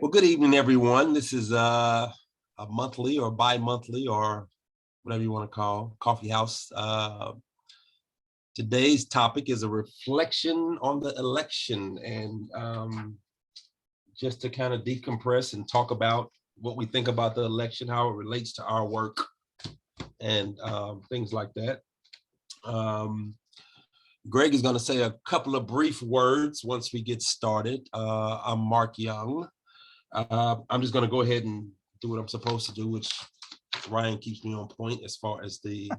Well, good evening, everyone. This is a monthly or bi-monthly or whatever you want to call Coffeehouse. Today's topic is a reflection on the election, and just to kind of decompress and talk about what we think about the election, how it relates to our work, and things like that. Greg is going to say a couple of brief words once we get started. I'm Mark Young. I'm just going to go ahead and do what I'm supposed to do, which Ryan keeps me on point as far as the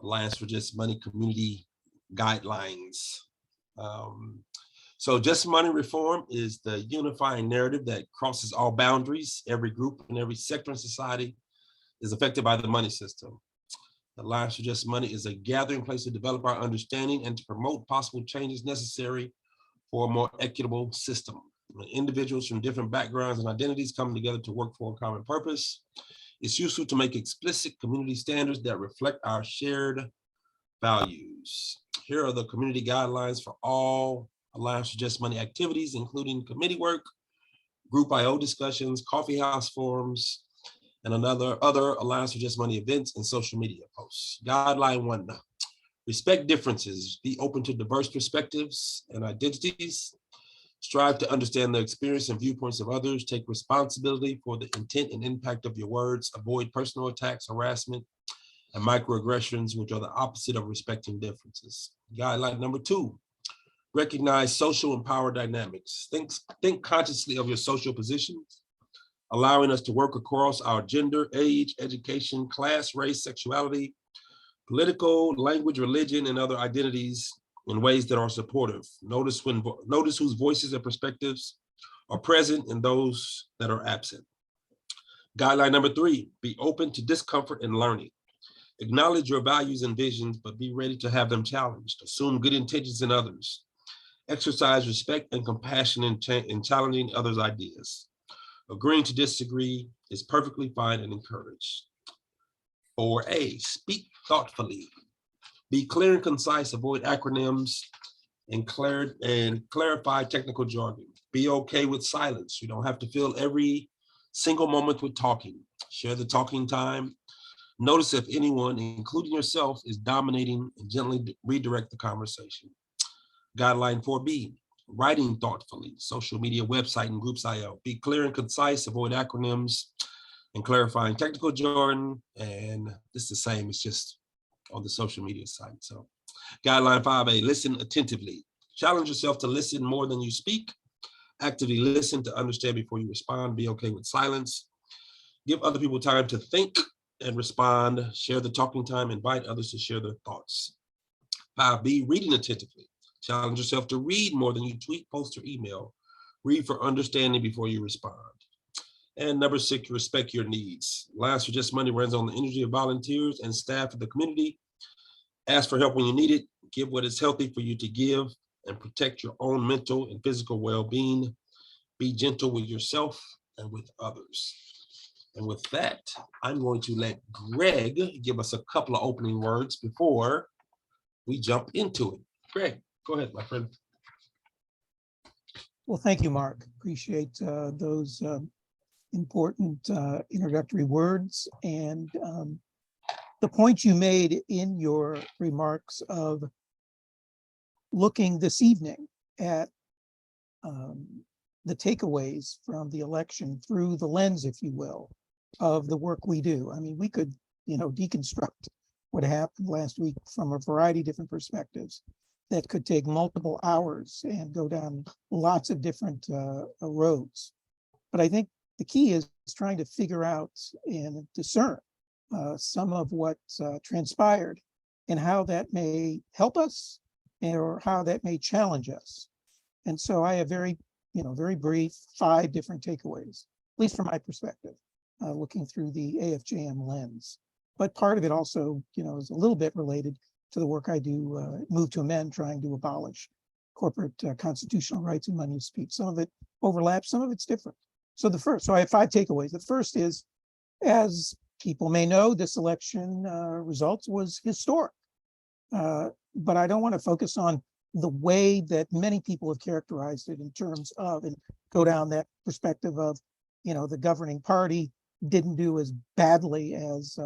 Alliance for Just Money community guidelines. So Just Money reform is the unifying narrative that crosses all boundaries. Every group and every sector in society is affected by the money system. The Alliance for Just Money is a gathering place to develop our understanding and to promote possible changes necessary for a more equitable system. When individuals from different backgrounds and identities come together to work for a common purpose, it's useful to make explicit community standards that reflect our shared values. Here are the community guidelines for all Alliance for Just Money activities, including committee work, group IO discussions, coffeehouse forums, and other Alliance for Just Money events and social media posts. Guideline 1, respect differences, be open to diverse perspectives and identities, strive to understand the experience and viewpoints of others, take responsibility for the intent and impact of your words, avoid personal attacks, harassment, and microaggressions, which are the opposite of respecting differences. Guideline number 2, recognize social and power dynamics. Think consciously of your social positions, allowing us to work across our gender, age, education, class, race, sexuality, political, language, religion, and other identities in ways that are supportive. Notice whose voices and perspectives are present and those that are absent. Guideline number 3, be open to discomfort and learning. Acknowledge your values and visions, but be ready to have them challenged. Assume good intentions in others. Exercise respect and compassion in challenging others' ideas. Agreeing to disagree is perfectly fine and encouraged. 4A, speak thoughtfully. Be clear and concise, avoid acronyms, and clarify technical jargon. Be okay with silence. You don't have to fill every single moment with talking. Share the talking time. Notice if anyone, including yourself, is dominating and gently redirect the conversation. Guideline 4B, writing thoughtfully, social media, website, and groups IO. Be clear and concise, avoid acronyms, and clarifying technical jargon. And this is the same, it's just on the social media site. So guideline 5A, listen attentively. Challenge yourself to listen more than you speak. Actively listen to understand before you respond. Be okay with silence. Give other people time to think and respond. Share the talking time. Invite others to share their thoughts. 5B, reading attentively. Challenge yourself to read more than you tweet, post, or email. Read for understanding before you respond. And number 6, respect your needs. Alliance for Just Money runs on the energy of volunteers and staff of the community. Ask for help when you need it. Give what is healthy for you to give, and protect your own mental and physical well-being. Be gentle with yourself and with others. And with that, I'm going to let Greg give us a couple of opening words before we jump into it. Greg, go ahead, my friend. Well, thank you, Mark. Appreciate those important introductory words, and the point you made in your remarks of looking this evening at the takeaways from the election through the lens, if you will, of the work we do. I mean, we could, deconstruct what happened last week from a variety of different perspectives that could take multiple hours and go down lots of different roads. But I think the key is trying to figure out and discern some of what transpired and how that may help us or how that may challenge us. And so I have very brief 5 different takeaways, at least from my perspective, looking through the AFJM lens. But part of it also, is a little bit related to the work I do, Move to Amend, trying to abolish corporate constitutional rights and money speech. Some of it overlaps, some of it's different. So I have 5 takeaways. The first is, as people may know, this election results was historic. But I don't want to focus on the way that many people have characterized it in terms of, and go down that perspective of, the governing party didn't do as badly as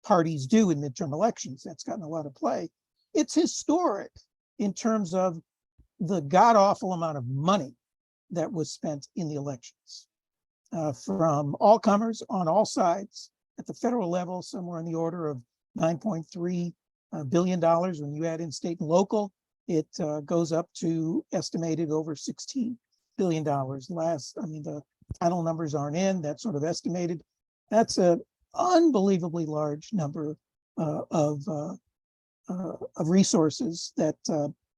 parties do in midterm elections. That's gotten a lot of play. It's historic in terms of the god-awful amount of money that was spent in the elections from all comers on all sides. At the federal level, somewhere in the order of $9.3 billion. When you add in state and local, it goes up to estimated over $16 billion. The final numbers aren't in, that's sort of estimated. That's an unbelievably large number of resources that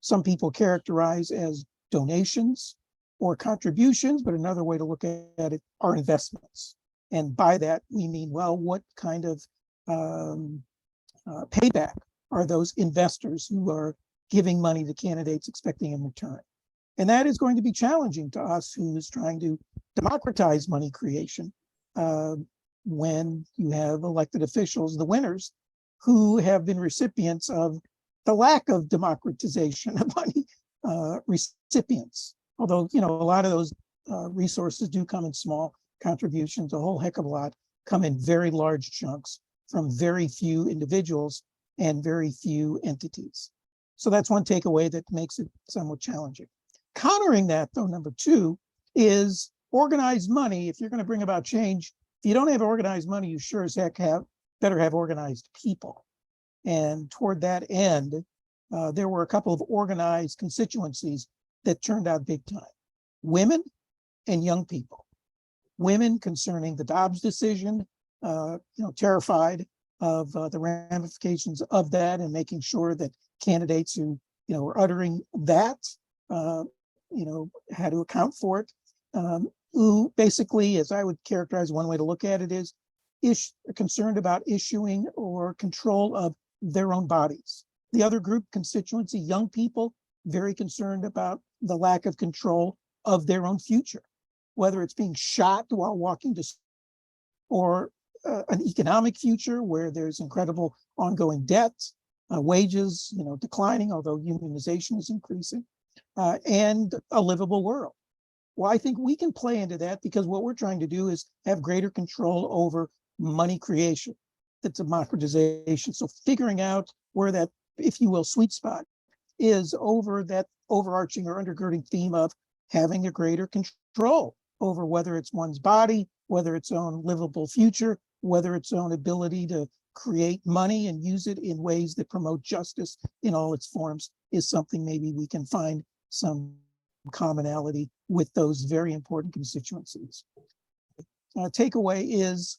some people characterize as donations or contributions, but another way to look at it are investments. And by that, we mean, well, what kind of payback are those investors who are giving money to candidates expecting in return? And that is going to be challenging to us who's trying to democratize money creation when you have elected officials, the winners, who have been recipients of the lack of democratization of money recipients. Although, a lot of those resources do come in small contributions, a whole heck of a lot come in very large chunks from very few individuals and very few entities. So that's one takeaway that makes it somewhat challenging. Countering that, though, number two is organized money. If you're going to bring about change, if you don't have organized money, you sure as heck better have organized people. And toward that end, there were a couple of organized constituencies that turned out big time. Women and young people. Women concerning the Dobbs decision, terrified of the ramifications of that and making sure that candidates who, were uttering that, had to account for it. Who basically, as I would characterize, one way to look at it is concerned about issuing or control of their own bodies. The other group constituency, young people, very concerned about the lack of control of their own future, whether it's being shot while walking to or an economic future where there's incredible ongoing debt, wages, declining, although unionization is increasing, and a livable world. Well, I think we can play into that because what we're trying to do is have greater control over money creation, the democratization. So figuring out where that, if you will, sweet spot is over that overarching or undergirding theme of having a greater control over whether it's one's body, whether its own livable future, whether its own ability to create money and use it in ways that promote justice in all its forms is something maybe we can find some commonality with those very important constituencies. Takeaway is,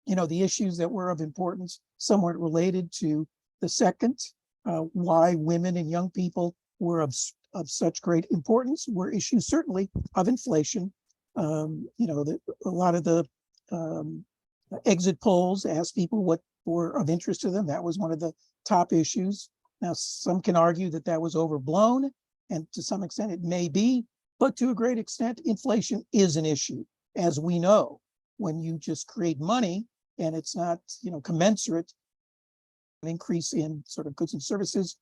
the issues that were of importance, somewhat related to the second, why women and young people were of such great importance were issues certainly of inflation. A lot of the exit polls asked people what were of interest to them. That was one of the top issues. Now, some can argue that that was overblown, and to some extent it may be, but to a great extent, inflation is an issue. As we know, when you just create money and it's not, commensurate, an increase in sort of goods and services,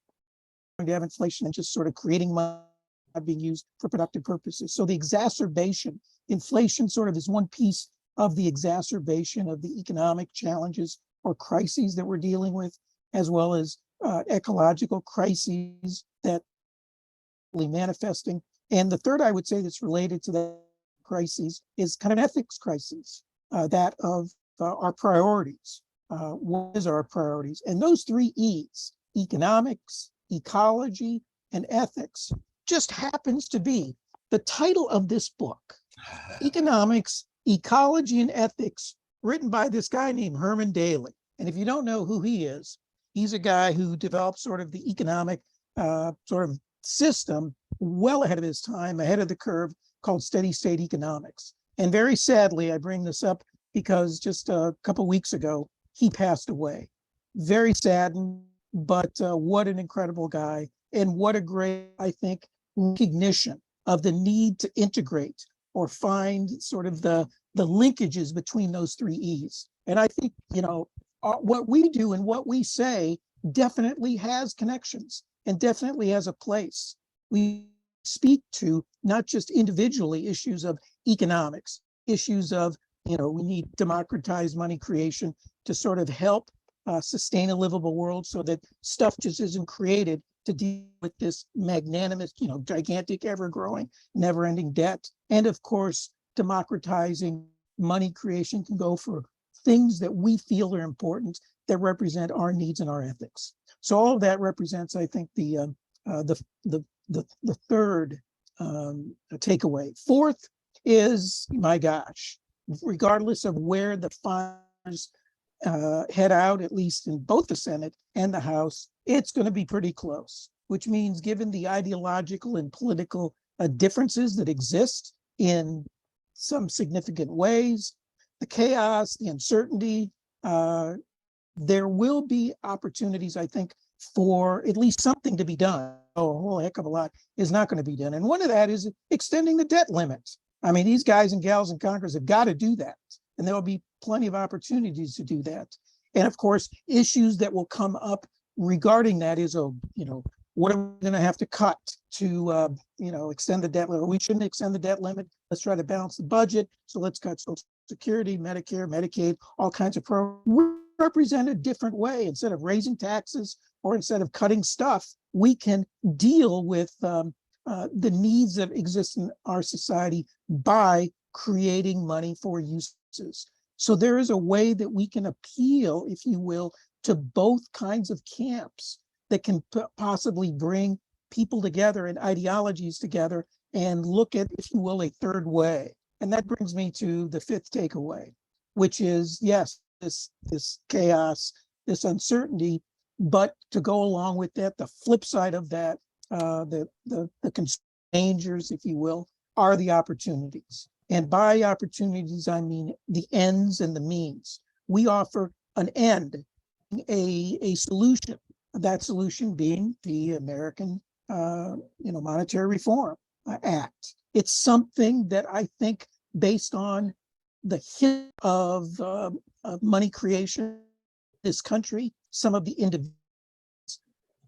going to have inflation and just sort of creating money being used for productive purposes. So the exacerbation, inflation sort of is one piece of the exacerbation of the economic challenges or crises that we're dealing with, as well as ecological crises that are manifesting. And the third, I would say, that's related to that crises is kind of an ethics crisis, that of our priorities. What is our priorities? And those three E's, economics, ecology, and ethics, just happens to be the title of this book. Economics, Ecology, and Ethics, written by this guy named Herman Daly. And if you don't know who he is, he's a guy who developed sort of the economic sort of system well ahead of his time, ahead of the curve, called steady state economics. And very sadly, I bring this up because just a couple weeks ago, he passed away. Very saddened, but what an incredible guy. And what a great, I think, recognition of the need to integrate or find sort of the linkages between those three E's. And I think, what we do and what we say definitely has connections and definitely has a place. We speak to not just individually issues of economics, issues of, we need democratized money creation to sort of help sustain a livable world so that stuff just isn't created to deal with this magnanimous, gigantic, ever-growing, never-ending debt. And of course, democratizing money creation can go for things that we feel are important that represent our needs and our ethics. So all of that represents, I think, the third takeaway. Fourth is, my gosh, regardless of where the funds head out, at least in both the Senate and the House, it's going to be pretty close, which means given the ideological and political differences that exist in some significant ways, the chaos, the uncertainty, there will be opportunities, I think, for at least something to be done. Oh, a whole heck of a lot is not going to be done. And one of that is extending the debt limit. I mean, these guys and gals in Congress have got to do that. And there will be plenty of opportunities to do that. And of course, issues that will come up regarding that is, what are we going to have to cut to, extend the debt limit? We shouldn't extend the debt limit. Let's try to balance the budget. So let's cut Social Security, Medicare, Medicaid, all kinds of programs. We represent a different way. Instead of raising taxes or instead of cutting stuff, we can deal with the needs that exist in our society by creating money for uses. So there is a way that we can appeal, if you will, to both kinds of camps that can possibly bring people together and ideologies together and look at, if you will, a third way. And that brings me to the fifth takeaway, which is, yes, this chaos, this uncertainty, but to go along with that, the flip side of that, the dangers, if you will, are the opportunities. And by opportunities, I mean the ends and the means. We offer an end, a solution. That solution being the American, Monetary Reform Act. It's something that I think, based on the history of money creation in this country, some of the individual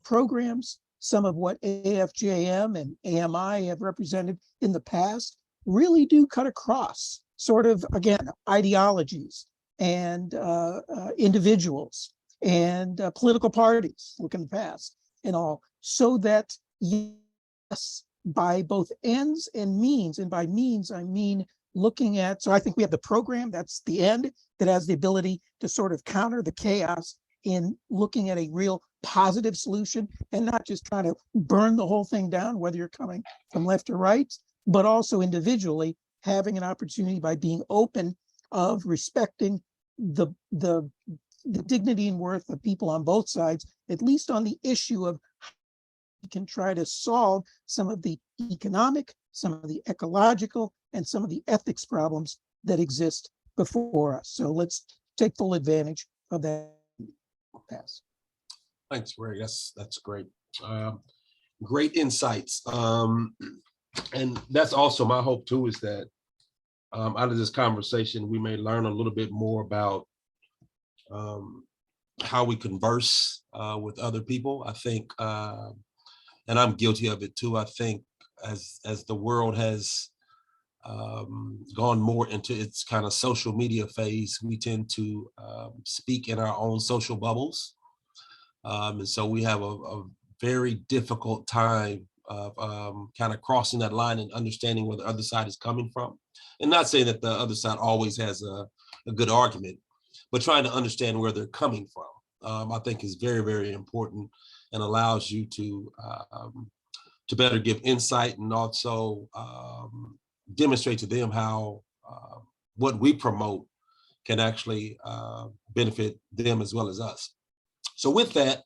programs, some of what AFJM and AMI have represented in the past, really do cut across sort of, again, ideologies and individuals and political parties, look in the past and all, so that, yes, by both ends and means, and by means, I mean looking at, so I think we have the program, that's the end, that has the ability to sort of counter the chaos in looking at a real positive solution and not just trying to burn the whole thing down, whether you're coming from left or right, but also individually having an opportunity by being open of respecting the dignity and worth of people on both sides, at least on the issue of how we can try to solve some of the economic, some of the ecological, and some of the ethics problems that exist before us. So let's take full advantage of that pass. Thanks, Ray. That's great. Great insights. And that's also my hope too, is that out of this conversation, we may learn a little bit more about how we converse with other people. I think, and I'm guilty of it too, I think as the world has gone more into its kind of social media phase, we tend to speak in our own social bubbles. And so we have a very difficult time of kind of crossing that line and understanding where the other side is coming from. And not saying that the other side always has a good argument, but trying to understand where they're coming from, I think is very, very important, and allows you to better give insight and also demonstrate to them how what we promote can actually benefit them as well as us. So with that,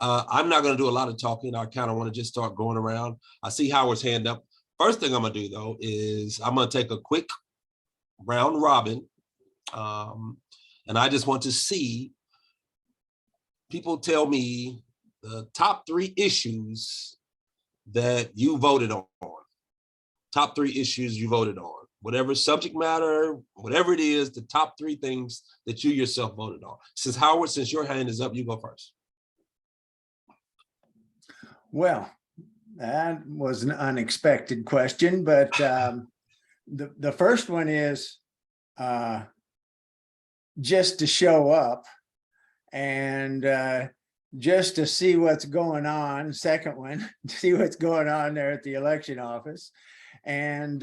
I'm not going to do a lot of talking. I kind of want to just start going around. I see Howard's hand up. First thing I'm going to do, though, is I'm going to take a quick round robin. And I just want to see people tell me the top 3 issues that you voted on. Top 3 issues you voted on. Whatever subject matter, whatever it is, the top 3 things that you yourself voted on. Howard, since your hand is up, you go first. Well, That was an unexpected question, but the first one is just to show up and just to see what's going on. Second one, see what's going on there at the election office, and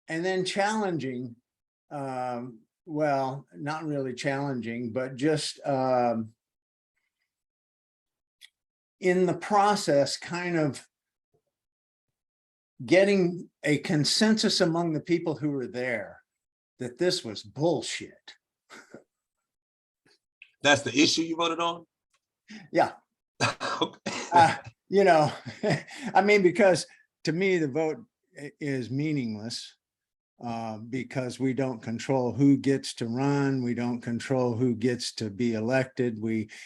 then challenging. Well, not really challenging, but just in the process, kind of getting a consensus among the people who were there that this was bullshit. That's the issue you voted on? Yeah. Okay. You know, I mean, because to me, the vote is meaningless because we don't control who gets to run. We don't control who gets to be elected.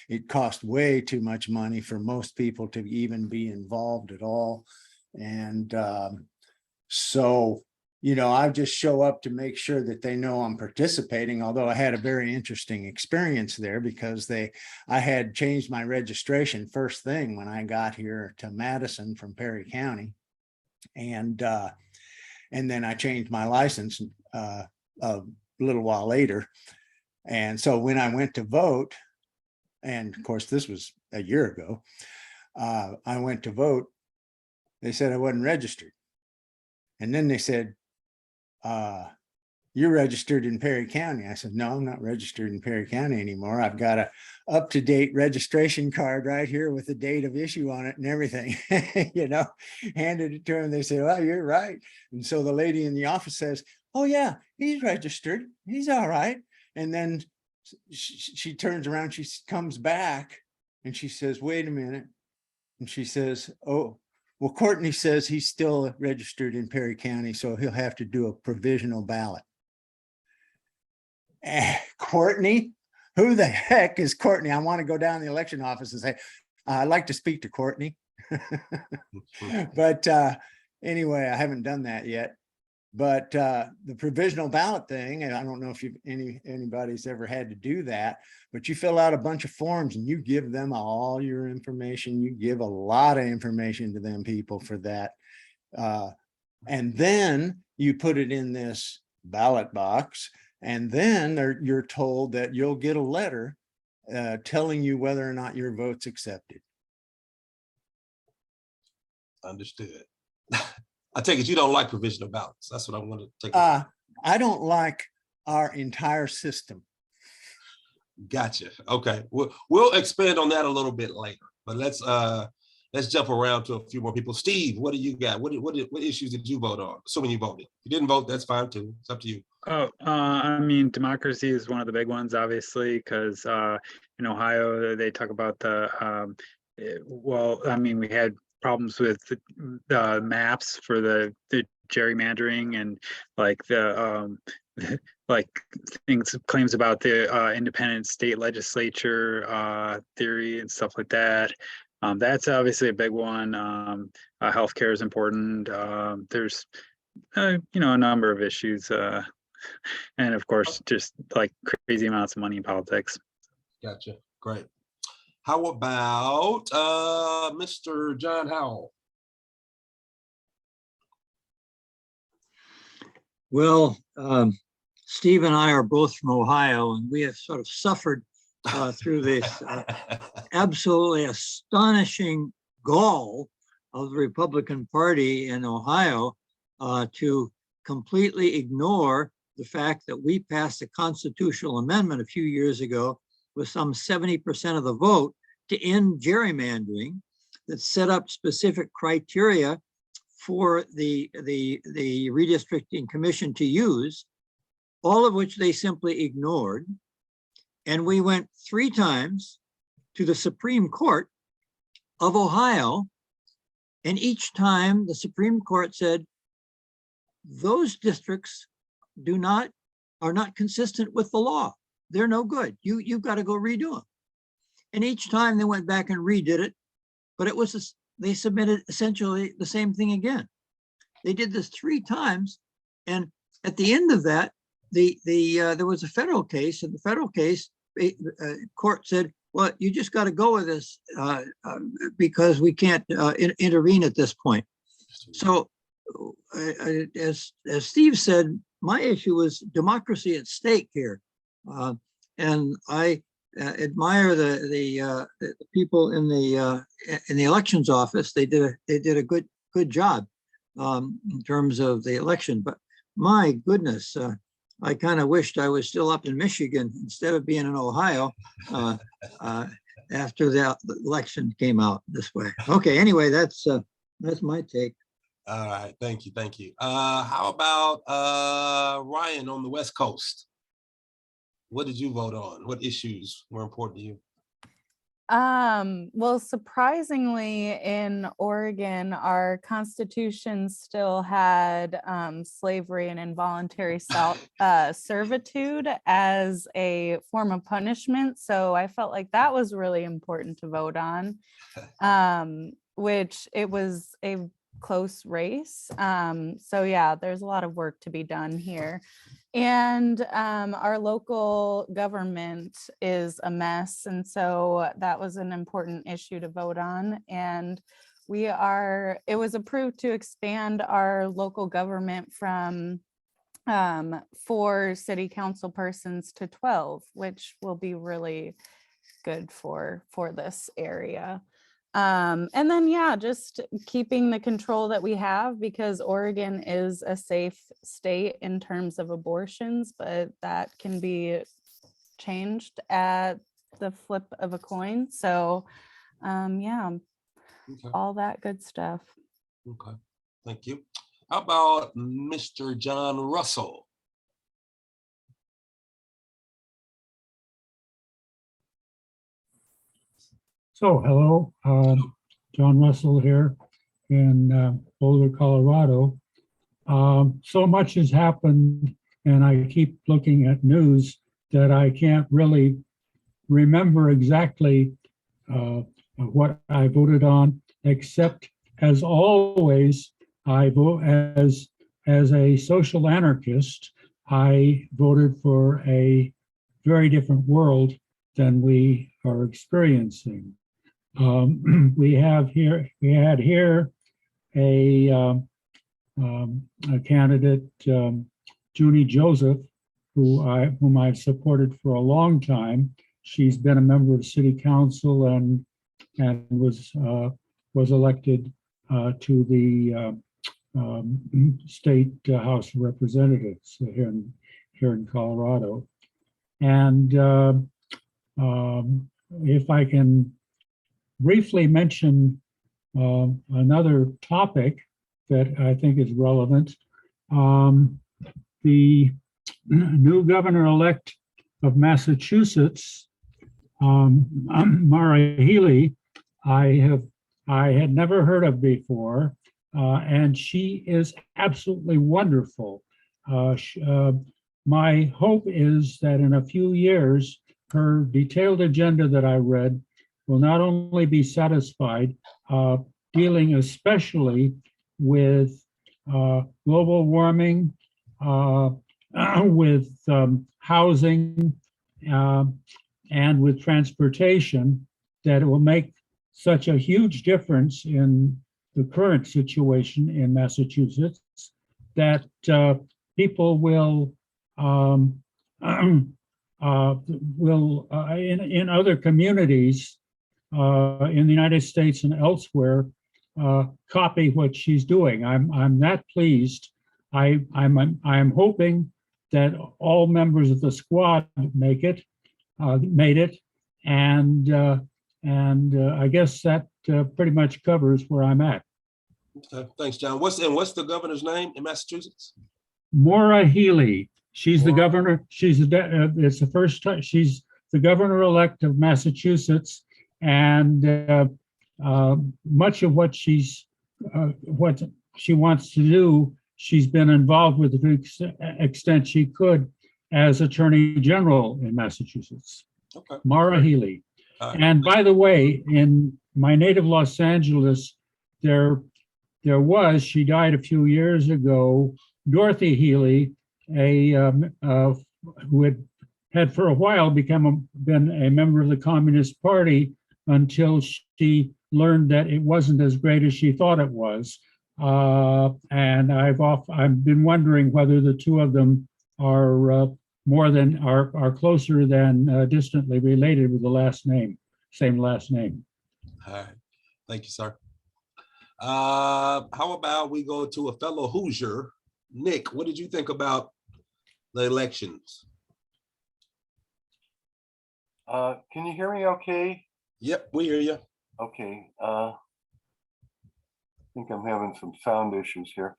It costs way too much money for most people to even be involved at all. And so, you know, I just show up to make sure that they know I'm participating, although I had a very interesting experience there because I had changed my registration first thing when I got here to Madison from Perry County. And then I changed my license a little while later. And so when I went to vote, and of course, this was a year ago, I went to vote. They said I wasn't registered. And then they said, you're registered in Perry County. I said, no, I'm not registered in Perry County anymore. I've got a up-to-date registration card right here with the date of issue on it and everything, you know, handed it to them. They said, well, you're right. And so the lady in the office says, oh yeah, he's registered. He's all right. And then she turns around, she comes back and she says, wait a minute. And she says, oh, well, Courtney says he's still registered in Perry County, so he'll have to do a provisional ballot. Courtney? Who the heck is Courtney? I want to go down to the election office and say, I'd like to speak to Courtney. But anyway, I haven't done that yet. But the provisional ballot thing, and I don't know if anybody's ever had to do that, but you fill out a bunch of forms and you give them all your information. You give a lot of information to them people for that. And then you put it in this ballot box. And then you're told that you'll get a letter telling you whether or not your vote's accepted. Understood. I take it you don't like provisional ballots. That's what I want to take. I don't like our entire system. Gotcha. Okay. We'll expand on that a little bit later, but let's jump around to a few more people. Steve, what do you got? What issues did you vote on? Assuming you voted. If you didn't vote, that's fine too. It's up to you. Oh, I mean, democracy is one of the big ones, obviously, because in Ohio, they talk about the, well, I mean, we had problems with the maps for the gerrymandering and like the, like claims about the independent state legislature theory and stuff like that. That's obviously a big one. Healthcare is important. There's, you know, a number of issues. And of course, just like crazy amounts of money in politics. Gotcha. Great. How about Mr. John Howell? Well, Steve and I are both from Ohio, and we have sort of suffered through this absolutely astonishing gall of the Republican Party in Ohio to completely ignore the fact that we passed a constitutional amendment a few years ago with some 70% of the vote to end gerrymandering that set up specific criteria for the redistricting commission to use, all of which they simply ignored. And we went 3 times to the Supreme Court of Ohio, and each time the Supreme Court said, those districts are not consistent with the law. They're no good. You've got to go redo them. And each time they went back and redid it, but it was they submitted essentially the same thing again. They did this 3 times, and at the end of that, there was a federal case. In the federal case, court said, well, you just got to go with this because we can't intervene at this point. So as Steve said, my issue was democracy at stake here. And I admire the people in the elections office. They did a good job in terms of the election. But my goodness, I kind of wished I was still up in Michigan instead of being in Ohio after the election came out this way. Okay, anyway, that's my take. All right, thank you. How about Ryan on the West Coast? What did you vote on? What issues were important to you? Well, surprisingly, in Oregon, our constitution still had slavery and involuntary servitude as a form of punishment. So I felt like that was really important to vote on, which it was a close race. So yeah, there's a lot of work to be done here. And our local government is a mess. And so that was an important issue to vote on. And it was approved to expand our local government from 4 city council persons to 12, which will be really good for this area. And then, yeah, just keeping the control that we have, because Oregon is a safe state in terms of abortions, but that can be changed at the flip of a coin. So, yeah, Okay. all that good stuff. Okay, thank you. How about Mr. John Russell? So, hello, John Russell here in Boulder, Colorado. So much has happened, and I keep looking at news that I can't really remember exactly what I voted on, except as always, I vote as a social anarchist. I voted for a very different world than we are experiencing. We had here a candidate, Junie Joseph, whom I've supported for a long time. She's been a member of City Council and was elected to the State House of Representatives here in Colorado. And if I can briefly mention another topic that I think is relevant, the new governor-elect of Massachusetts, Mara Healy, I had never heard of before, and she is absolutely wonderful. My hope is that in a few years, her detailed agenda that I read will not only be satisfied, dealing especially with global warming, with housing, and with transportation, that it will make such a huge difference in the current situation in Massachusetts that people will in other communities in the United States and elsewhere copy what she's doing. I'm that pleased. I'm hoping that all members of the squad made it, and I guess that pretty much covers where I'm at. Okay, thanks, John. What's the governor's name in Massachusetts? Maura Healy. She's the governor. It's the first time she's the governor-elect of Massachusetts, and much of what she wants to do, she's been involved with to the extent she could as Attorney General in Massachusetts. Okay. Maura Healy. And by the way, in my native Los Angeles, she died a few years ago, Dorothy Healy, who had for a while been a member of the Communist Party until she learned that it wasn't as great as she thought it was. And I've been wondering whether the two of them are are closer than distantly related with the last name, same last name. All right, thank you, sir. How about we go to a fellow Hoosier, Nick? What did you think about the elections? Can you hear me okay? Yep, we hear you. Okay. I think I'm having some sound issues here.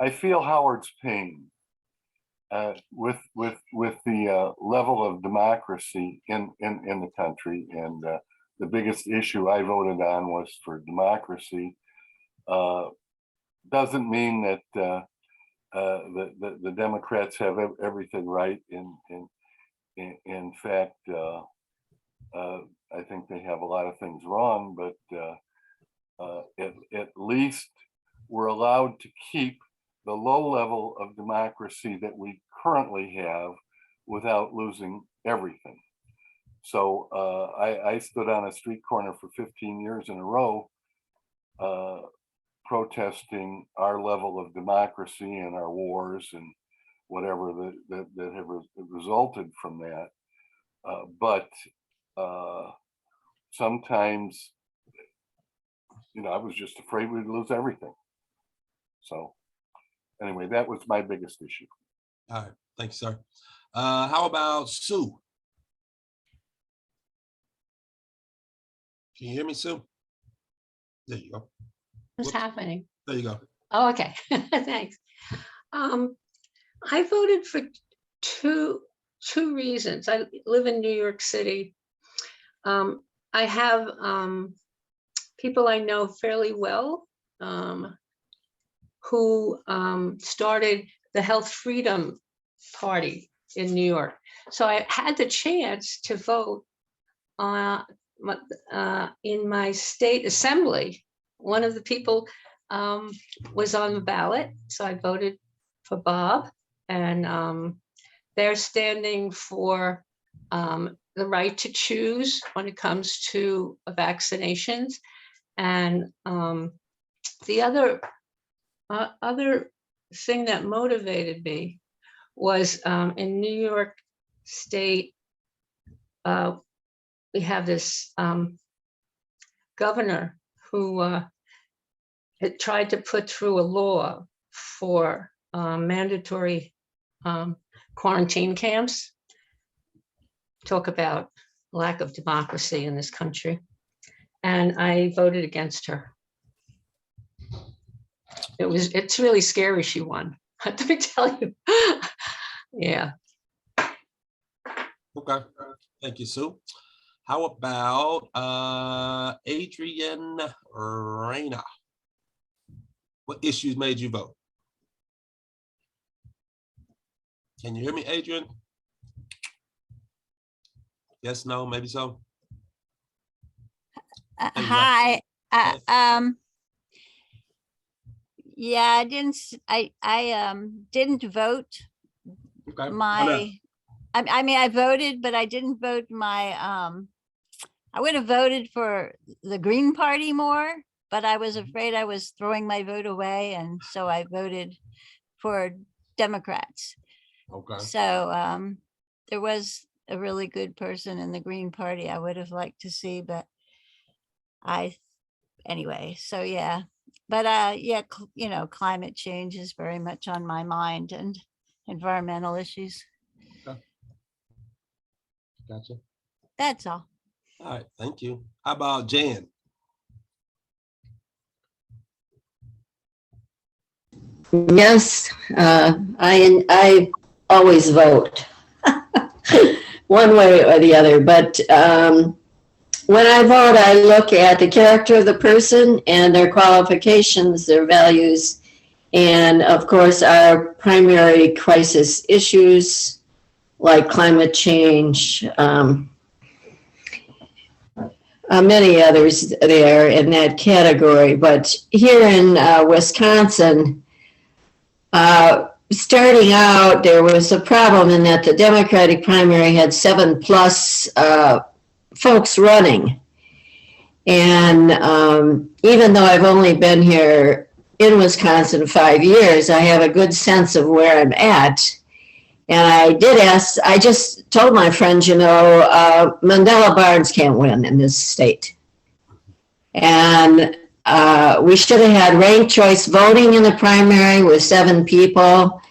I feel Howard's pain with the level of democracy in the country, and the biggest issue I voted on was for democracy. Doesn't mean that the Democrats have everything right. In fact, I think they have a lot of things wrong, but at least we're allowed to keep the low level of democracy that we currently have without losing everything. So I stood on a street corner for 15 years in a row protesting our level of democracy and our wars and whatever that have resulted from that. But sometimes, I was just afraid we'd lose everything. So anyway, that was my biggest issue. All right, thanks, sir. How about Sue? Can you hear me, Sue? There you go. What's happening? There you go. Oh, okay. Thanks. I voted for two reasons. I live in New York City. I have people I know fairly well who started the Health Freedom Party in New York. So I had the chance to vote in my state assembly. One of the people was on the ballot, so I voted for Bob, and they're standing for the right to choose when it comes to vaccinations. And the other thing that motivated me was in New York State, we have this governor who had tried to put through a law for mandatory quarantine camps. Talk about lack of democracy in this country. And I voted against her. It's really scary she won. Let me tell you. Yeah. Okay, thank you, Sue. How about Adrian Reyna? What issues made you vote? Can you hear me, Adrian? Yes, no, maybe so. Hi. Yeah, I didn't vote Okay. I voted, but I didn't vote I would have voted for the Green Party more, but I was afraid I was throwing my vote away, and so I voted for Democrats. Okay. So there was a really good person in the Green Party I would have liked to see, but anyway, so yeah. But yeah, climate change is very much on my mind, and environmental issues. Okay. Gotcha. That's all. All right, thank you. How about Jan? Yes, I always vote one way or the other, but when I vote, I look at the character of the person and their qualifications, their values, and of course our primary crisis issues like climate change, many others there in that category. But here in Wisconsin, starting out, there was a problem in that the Democratic primary had 7+ folks running. And even though I've only been here in Wisconsin 5 years, I have a good sense of where I'm at. And I did ask, I just told my friends, you know, Mandela Barnes can't win in this state. And we should have had ranked choice voting in the primary with 7 people.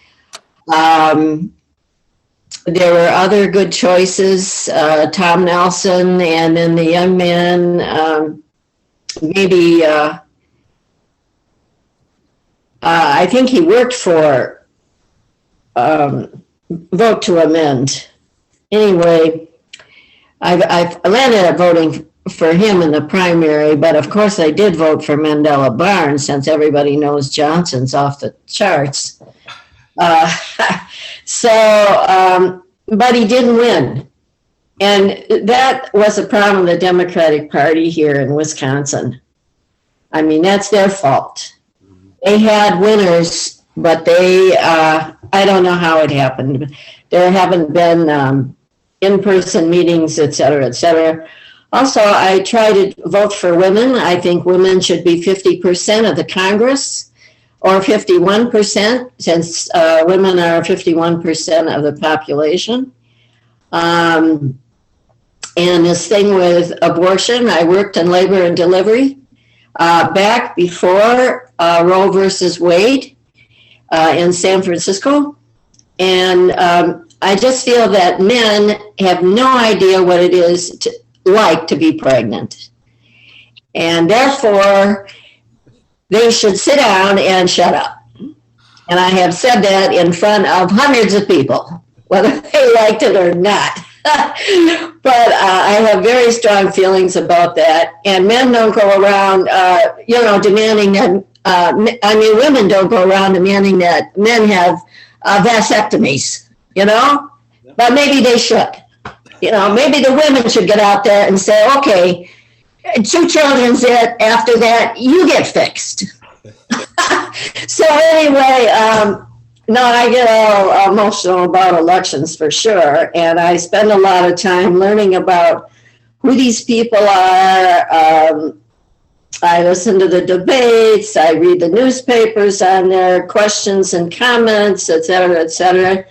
There were other good choices, Tom Nelson, and then the young man, maybe, I think he worked for Vote to Amend. Anyway, I landed up voting for him in the primary, but of course I did vote for Mandela Barnes since everybody knows Johnson's off the charts. But he didn't win. And that was a problem of the Democratic Party here in Wisconsin. I mean, that's their fault. They had winners, but they, I don't know how it happened. There haven't been in-person meetings, et cetera, et cetera. Also, I try to vote for women. I think women should be 50% of the Congress, or 51%, since women are 51% of the population. And this thing with abortion, I worked in labor and delivery back before Roe versus Wade in San Francisco. And I just feel that men have no idea what it is to be pregnant. And therefore, they should sit down and shut up. And I have said that in front of hundreds of people, whether they liked it or not. But I have very strong feelings about that. And men don't go around, demanding that, women don't go around demanding that men have vasectomies, but maybe they should. Maybe the women should get out there and say, okay, 2 children's it. After that, you get fixed. So anyway, no, I get all emotional about elections for sure. And I spend a lot of time learning about who these people are. I listen to the debates. I read the newspapers on their questions and comments, et cetera, et cetera.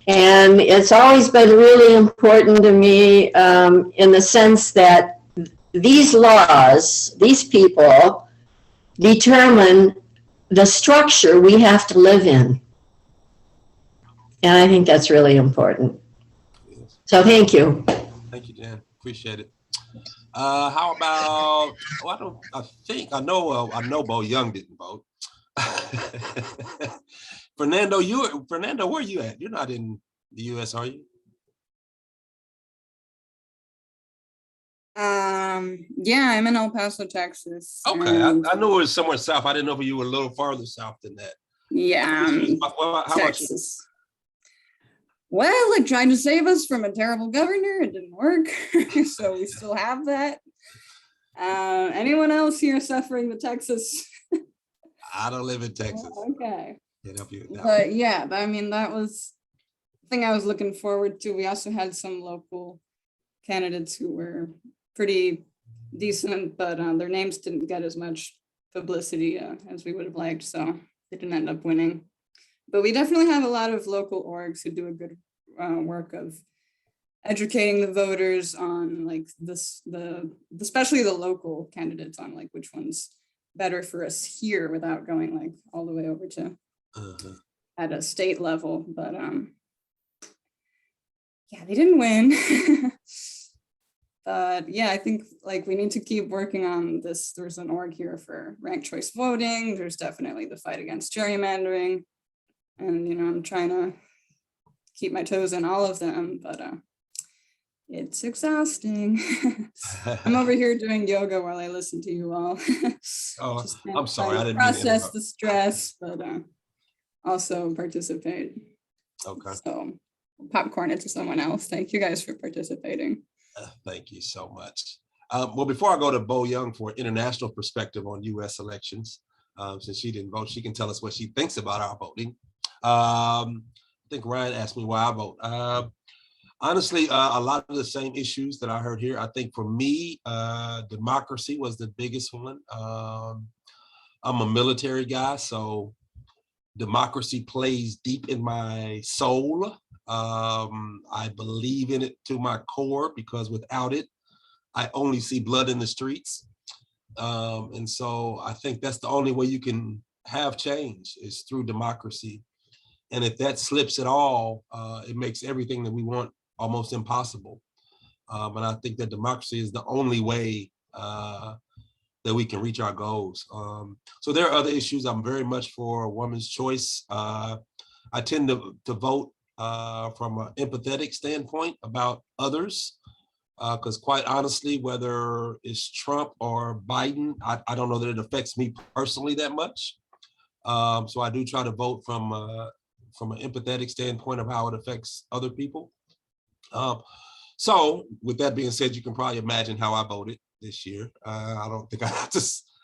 And it's always been really important to me in the sense that these laws, these people determine the structure we have to live in. And I think that's really important. So thank you. Thank you, Dan. Appreciate it. How about, I know Bo Young didn't vote. Fernando, where are you at? You're not in the US, are you? Yeah, I'm in El Paso, Texas. Okay, I knew it was somewhere south. I didn't know if you were a little farther south than that. Yeah, how Texas. Well, it tried to save us from a terrible governor. It didn't work, so we still have that. Anyone else here suffering the Texas? I don't live in Texas. Okay. Can't help you with that. But yeah, I mean, that was the thing I was looking forward to. We also had some local candidates who were pretty decent, but their names didn't get as much publicity as we would have liked, so they didn't end up winning. But we definitely have a lot of local orgs who do a good work of educating the voters on like especially the local candidates on like which one's better for us here without going like all the way over to at a state level. But yeah, they didn't win. But yeah, I think like we need to keep working on this. There's an org here for ranked choice voting. There's definitely the fight against gerrymandering. And, I'm trying to keep my toes in all of them, but it's exhausting. I'm over here doing yoga while I listen to you all. Oh, I'm sorry. I didn't process the stress, but also participate. Okay. So popcorn it to someone else. Thank you guys for participating. Thank you so much. Well, before I go to Bo Young for international perspective on U.S. elections, since she didn't vote, she can tell us what she thinks about our voting. I think Ryan asked me why I vote. Honestly, a lot of the same issues that I heard here. I think for me, democracy was the biggest one. I'm a military guy, so democracy plays deep in my soul. I believe in it to my core because without it, I only see blood in the streets. And so I think that's the only way you can have change is through democracy. And if that slips at all, it makes everything that we want almost impossible. And I think that democracy is the only way that we can reach our goals. So there are other issues. I'm very much for a woman's choice. I tend to vote from an empathetic standpoint about others, because quite honestly, whether it's Trump or Biden, I don't know that it affects me personally that much. So I do try to vote from an empathetic standpoint of how it affects other people. So with that being said, you can probably imagine how I voted this year. I don't think I have to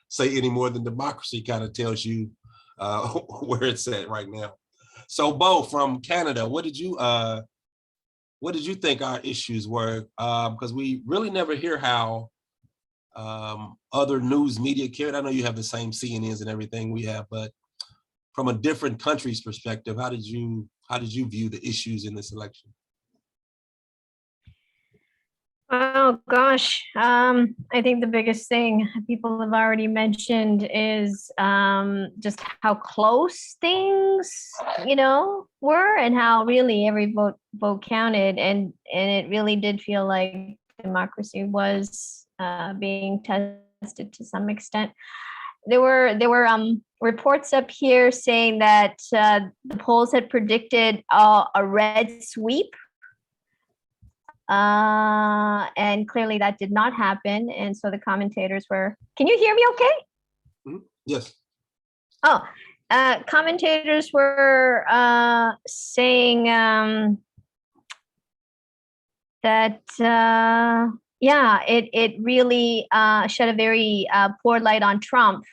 say any more than democracy kind of tells you where it's at right now. So Bo from Canada, what did you think our issues were? Because we really never hear how other news media cared. I know you have the same CNNs and everything we have, but from a different country's perspective, how did you view the issues in this election? Oh gosh, I think the biggest thing people have already mentioned is just how close things, were, and how really every vote counted, and it really did feel like democracy was being tested to some extent. There were reports up here saying that the polls had predicted a red sweep. And clearly that did not happen. And so the commentators were, can you hear me okay? Mm-hmm. Yes. Oh, commentators were saying that, yeah, it really shed a very poor light on Trump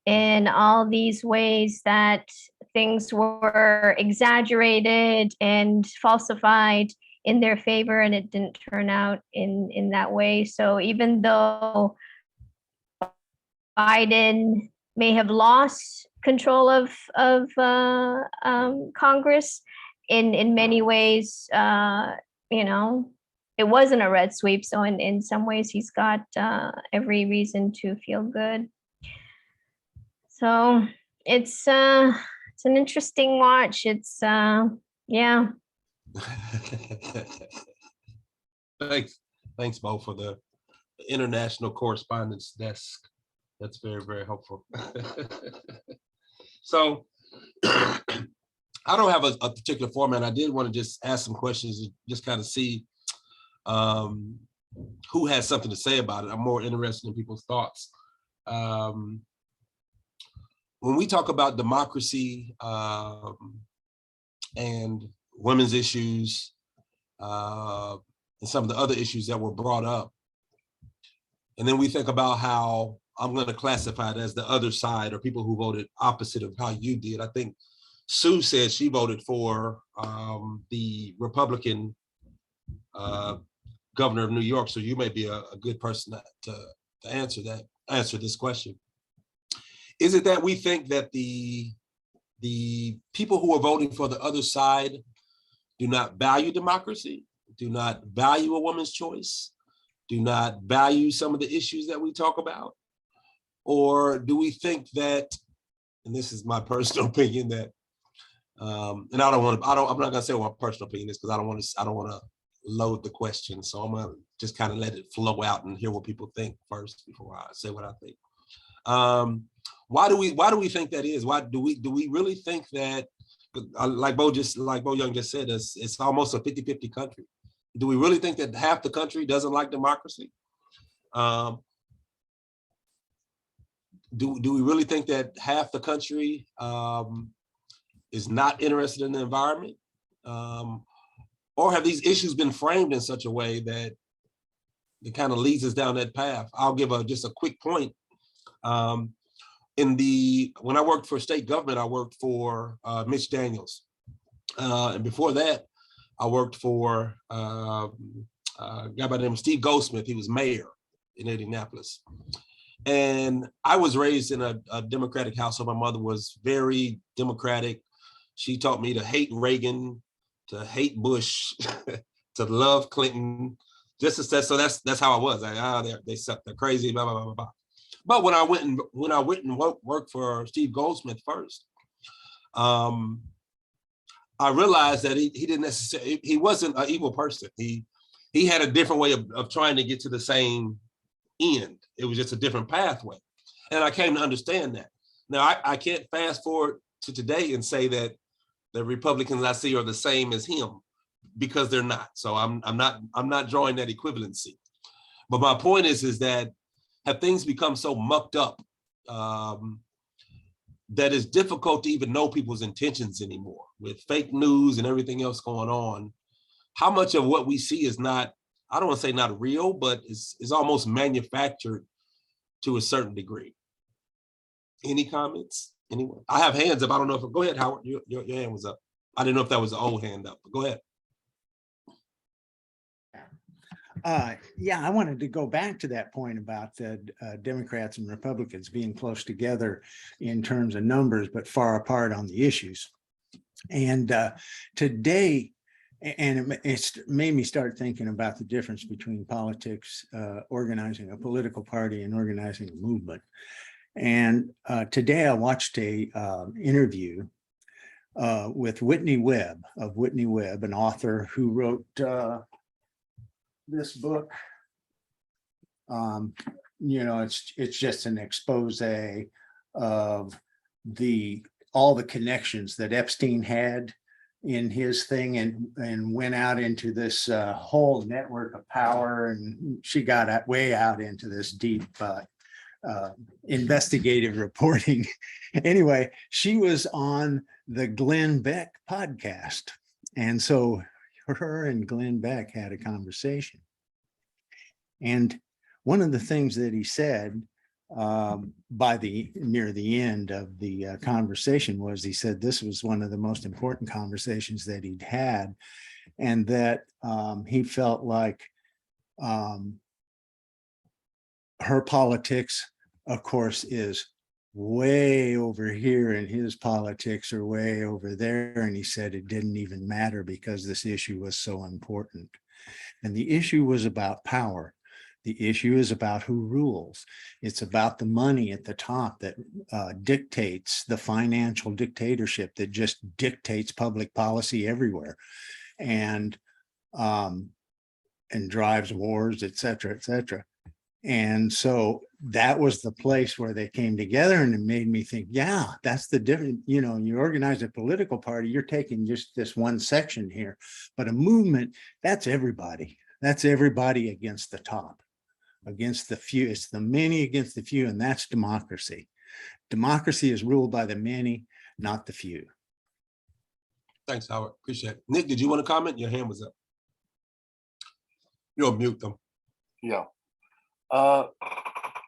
in all these ways, that things were exaggerated and falsified in their favor, and it didn't turn out in that way. So even though Biden may have lost control of Congress, in many ways, it wasn't a red sweep. So in some ways, he's got every reason to feel good. So it's an interesting watch. It's yeah. Thanks, Bo, for the international correspondence desk. That's very, very helpful. So I don't have a particular format. I did want to just ask some questions and just kind of see who has something to say about it. I'm more interested in people's thoughts. When we talk about democracy and women's issues and some of the other issues that were brought up, and then we think about how I'm going to classify it as the other side, or people who voted opposite of how you did. I think Sue said she voted for the Republican governor of New York, so you may be a good person to answer this question. Is it that we think that the people who are voting for the other side do not value democracy, do not value a woman's choice, do not value some of the issues that we talk about? Or do we think that, and this is my personal opinion, that and I'm not gonna say what my personal opinion is, because I don't want to load the question. So I'm gonna just kind of let it flow out and hear what people think first before I say what I think. Why do we think that is? Why do we really think that, like Bo Young just said, it's almost a 50-50 country? Do we really think that half the country doesn't like democracy? Do we really think that half the country is not interested in the environment? Or have these issues been framed in such a way that it kind of leads us down that path? I'll give just a quick point. when I worked for state government, I worked for Mitch Daniels. And before that, I worked for a guy by the name of Steve Goldsmith. He was mayor in Indianapolis. And I was raised in a Democratic household. My mother was very Democratic. She taught me to hate Reagan, to hate Bush, to love Clinton. Just as that, so that's how I was. They're crazy, blah, blah, blah, blah. But when I went and worked for Steve Goldsmith first, I realized that he didn't necessarily, he wasn't an evil person. He had a different way of trying to get to the same end. It was just a different pathway. And I came to understand that. Now I can't fast forward to today and say that the Republicans I see are the same as him, because they're not. So I'm not drawing that equivalency. But my point is that have things become so mucked up that it's difficult to even know people's intentions anymore with fake news and everything else going on? How much of what we see is not, I don't want to say not real, but is almost manufactured to a certain degree? Any comments? Anyone? I have hands up. I don't know if, go ahead, Howard, your hand was up. I didn't know if that was the old hand up, but go ahead. Yeah, I wanted to go back to that point about the Democrats and Republicans being close together in terms of numbers, but far apart on the issues. And today, and it's made me start thinking about the difference between politics, organizing a political party and organizing a movement. And today I watched a interview with Whitney Webb, an author who wrote this book. It's just an expose of all the connections that Epstein had in his thing, and went out into this whole network of power, and she got way out into this deep investigative reporting. Anyway, she was on the Glenn Beck podcast, and so her and Glenn Beck had a conversation. And one of the things that he said near the end of the conversation was, he said this was one of the most important conversations that he'd had, and that he felt like her politics, of course, is way over here and his politics are way over there. And he said it didn't even matter because this issue was so important. And the issue was about power. The issue is about who rules. It's about the money at the top that dictates the financial dictatorship that just dictates public policy everywhere, and drives wars, et cetera, et cetera. And so that was the place where they came together, and it made me think, yeah, that's the difference. You organize a political party, you're taking just this one section here, but a movement, that's everybody. That's everybody against the top, against the few. It's the many against the few, and that's democracy. Democracy is ruled by the many, not the few. Thanks, Howard. Appreciate it. Nick, did you want to comment? Your hand was up. You're on mute, though. Yeah.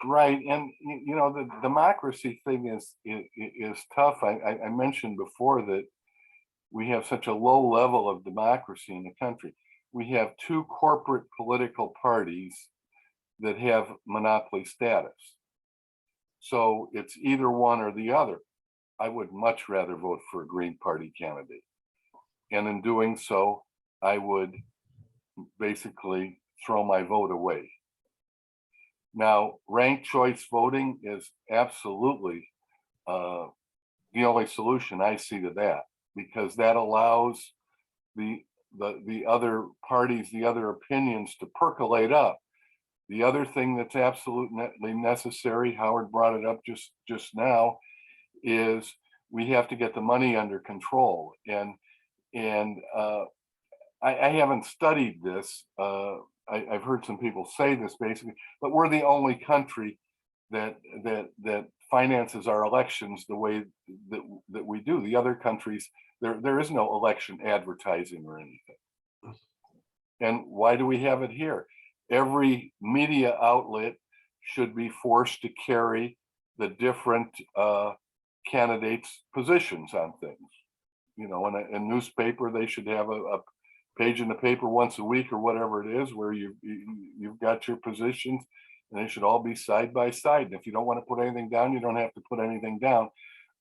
Right. And, the democracy thing is tough. I mentioned before that we have such a low level of democracy in the country. We have two corporate political parties that have monopoly status. So it's either one or the other. I would much rather vote for a Green Party candidate. And in doing so, I would basically throw my vote away. Now, ranked choice voting is absolutely the only solution I see to that, because that allows the other parties, the other opinions to percolate up. The other thing that's absolutely necessary, Howard brought it up just now, is we have to get the money under control. And I haven't studied this. I've heard some people say this basically, but we're the only country that finances our elections the way that we do. The other countries, there is no election advertising or anything. And why do we have it here? Every media outlet should be forced to carry the different candidates' positions on things. You know, in a newspaper, they should have a page in the paper once a week or whatever it is, where you've got your positions, and they should all be side by side. And if you don't want to put anything down, you don't have to put anything down.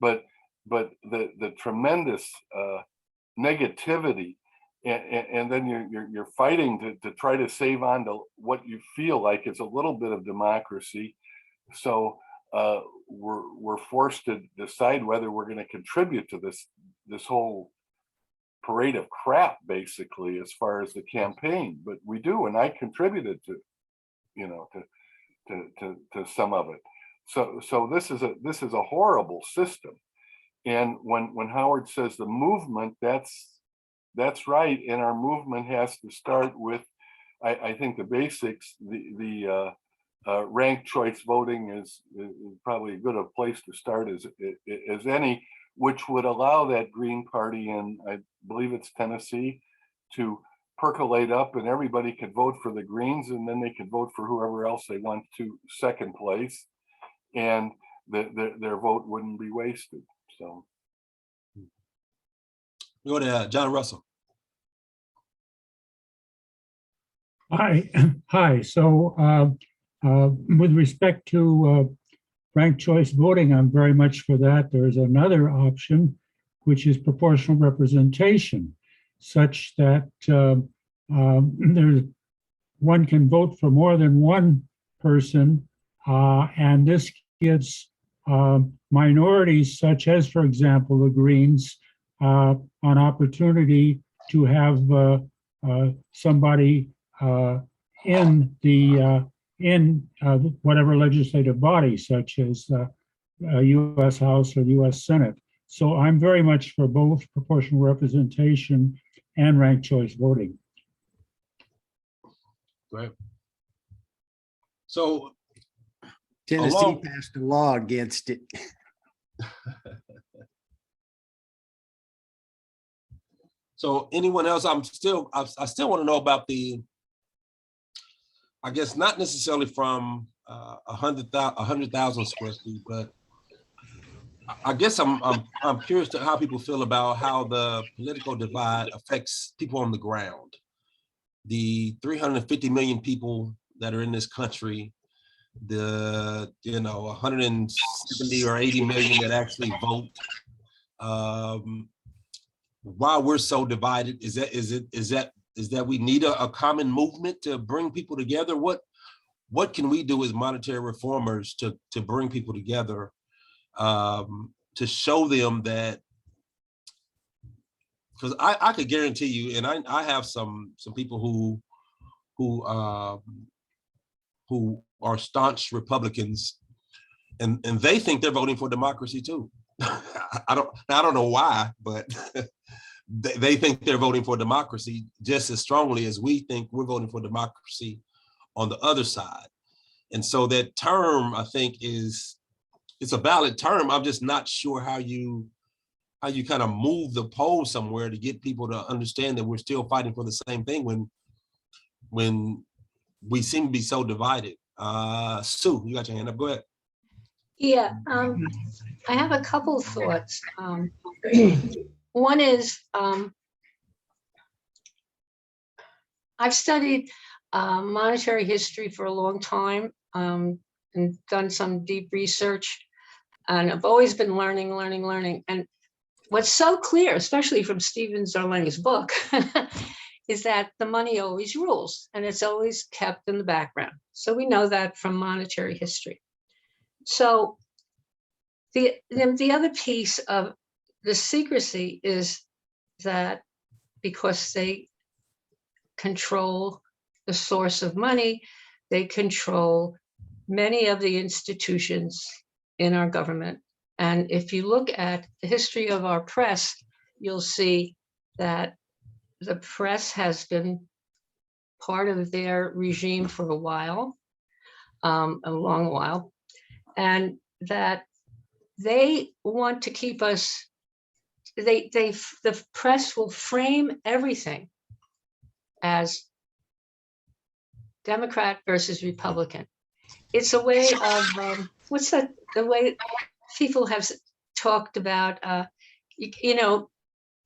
But the tremendous negativity, and then you're fighting to try to save on to what you feel like is a little bit of democracy. So we're forced to decide whether we're going to contribute to this whole parade of crap, basically, as far as the campaign. But we do, and I contributed to, you know, to some of it. So this is a horrible system. And when Howard says the movement, that's right. And our movement has to start with, I think, the basics. The ranked choice voting is probably as good a place to start as any, which would allow that Green Party in, I believe it's Tennessee, to percolate up, and everybody could vote for the Greens, and then they could vote for whoever else they want to second place, and their vote wouldn't be wasted. So Go to John Russell. Hi. So with respect to ranked choice voting, I'm very much for that. There's another option, which is proportional representation, such that one can vote for more than one person, and this gives minorities, such as, for example, the Greens, an opportunity to have somebody in whatever legislative body, such as U.S. House or U.S. Senate. So I'm very much for both proportional representation and ranked choice voting. Right. So Tennessee passed a law against it. So anyone else? I still want to know about the, I guess not necessarily from 100,000 square feet, but I guess I'm curious to how people feel about how the political divide affects people on the ground. The 350 million people that are in this country, the 170 or 80 million that actually vote. Why we're so divided is that we need a common movement to bring people together. What can we do as monetary reformers to bring people together, to show them that? Because I could guarantee you, and I have some people who are staunch Republicans, and they think they're voting for democracy too. I don't know why, but they think they're voting for democracy just as strongly as we think we're voting for democracy on the other side. And so that term, I think, it's a valid term. I'm just not sure how you kind of move the poll somewhere to get people to understand that we're still fighting for the same thing when we seem to be so divided. Sue, you got your hand up. Go ahead. Yeah, I have a couple of thoughts. One is, I've studied monetary history for a long time, and done some deep research, and I've always been learning. And what's so clear, especially from Stephen Zarlenga's book, is that the money always rules, and it's always kept in the background. So we know that from monetary history. So the other piece of the secrecy is that because they control the source of money, they control many of the institutions in our government. And if you look at the history of our press, you'll see that the press has been part of their regime for a while, a long while, and that they want to keep us, the press will frame everything as Democrat versus Republican. It's a way of, what's that the way people have talked about,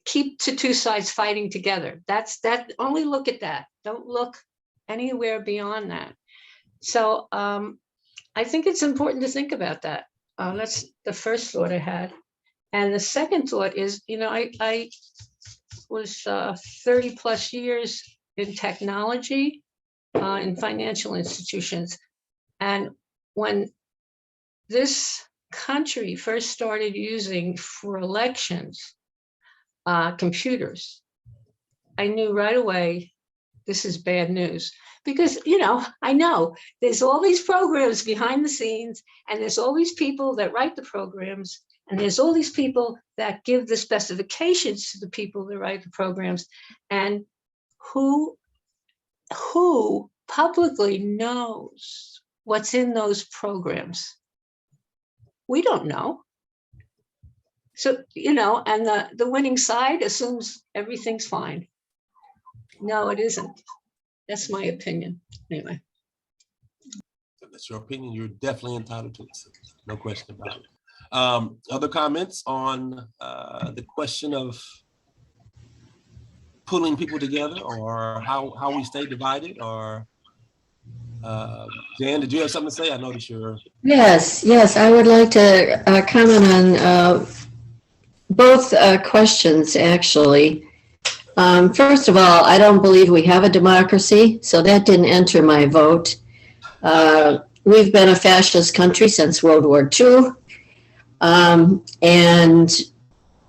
keep to two sides fighting together. That's that. Only look at that. Don't look anywhere beyond that. So I think it's important to think about that. That's the first thought I had. And the second thought is, I was 30 plus years in technology, in financial institutions. And when this country first started using for elections, computers, I knew right away, this is bad news. Because, I know there's all these programs behind the scenes, and there's all these people that write the programs, and there's all these people that give the specifications to the people that write the programs. And who publicly knows what's in those programs? We don't know. So, and the winning side assumes everything's fine. No, it isn't. That's my opinion, anyway. That's your opinion. You're definitely entitled to it. No question about it. Other comments on the question of pulling people together, or how we stay divided? Or Jan, did you have something to say? I noticed you're. Yes, I would like to comment on both questions, actually. First of all, I don't believe we have a democracy, so that didn't enter my vote. We've been a fascist country since World War II, and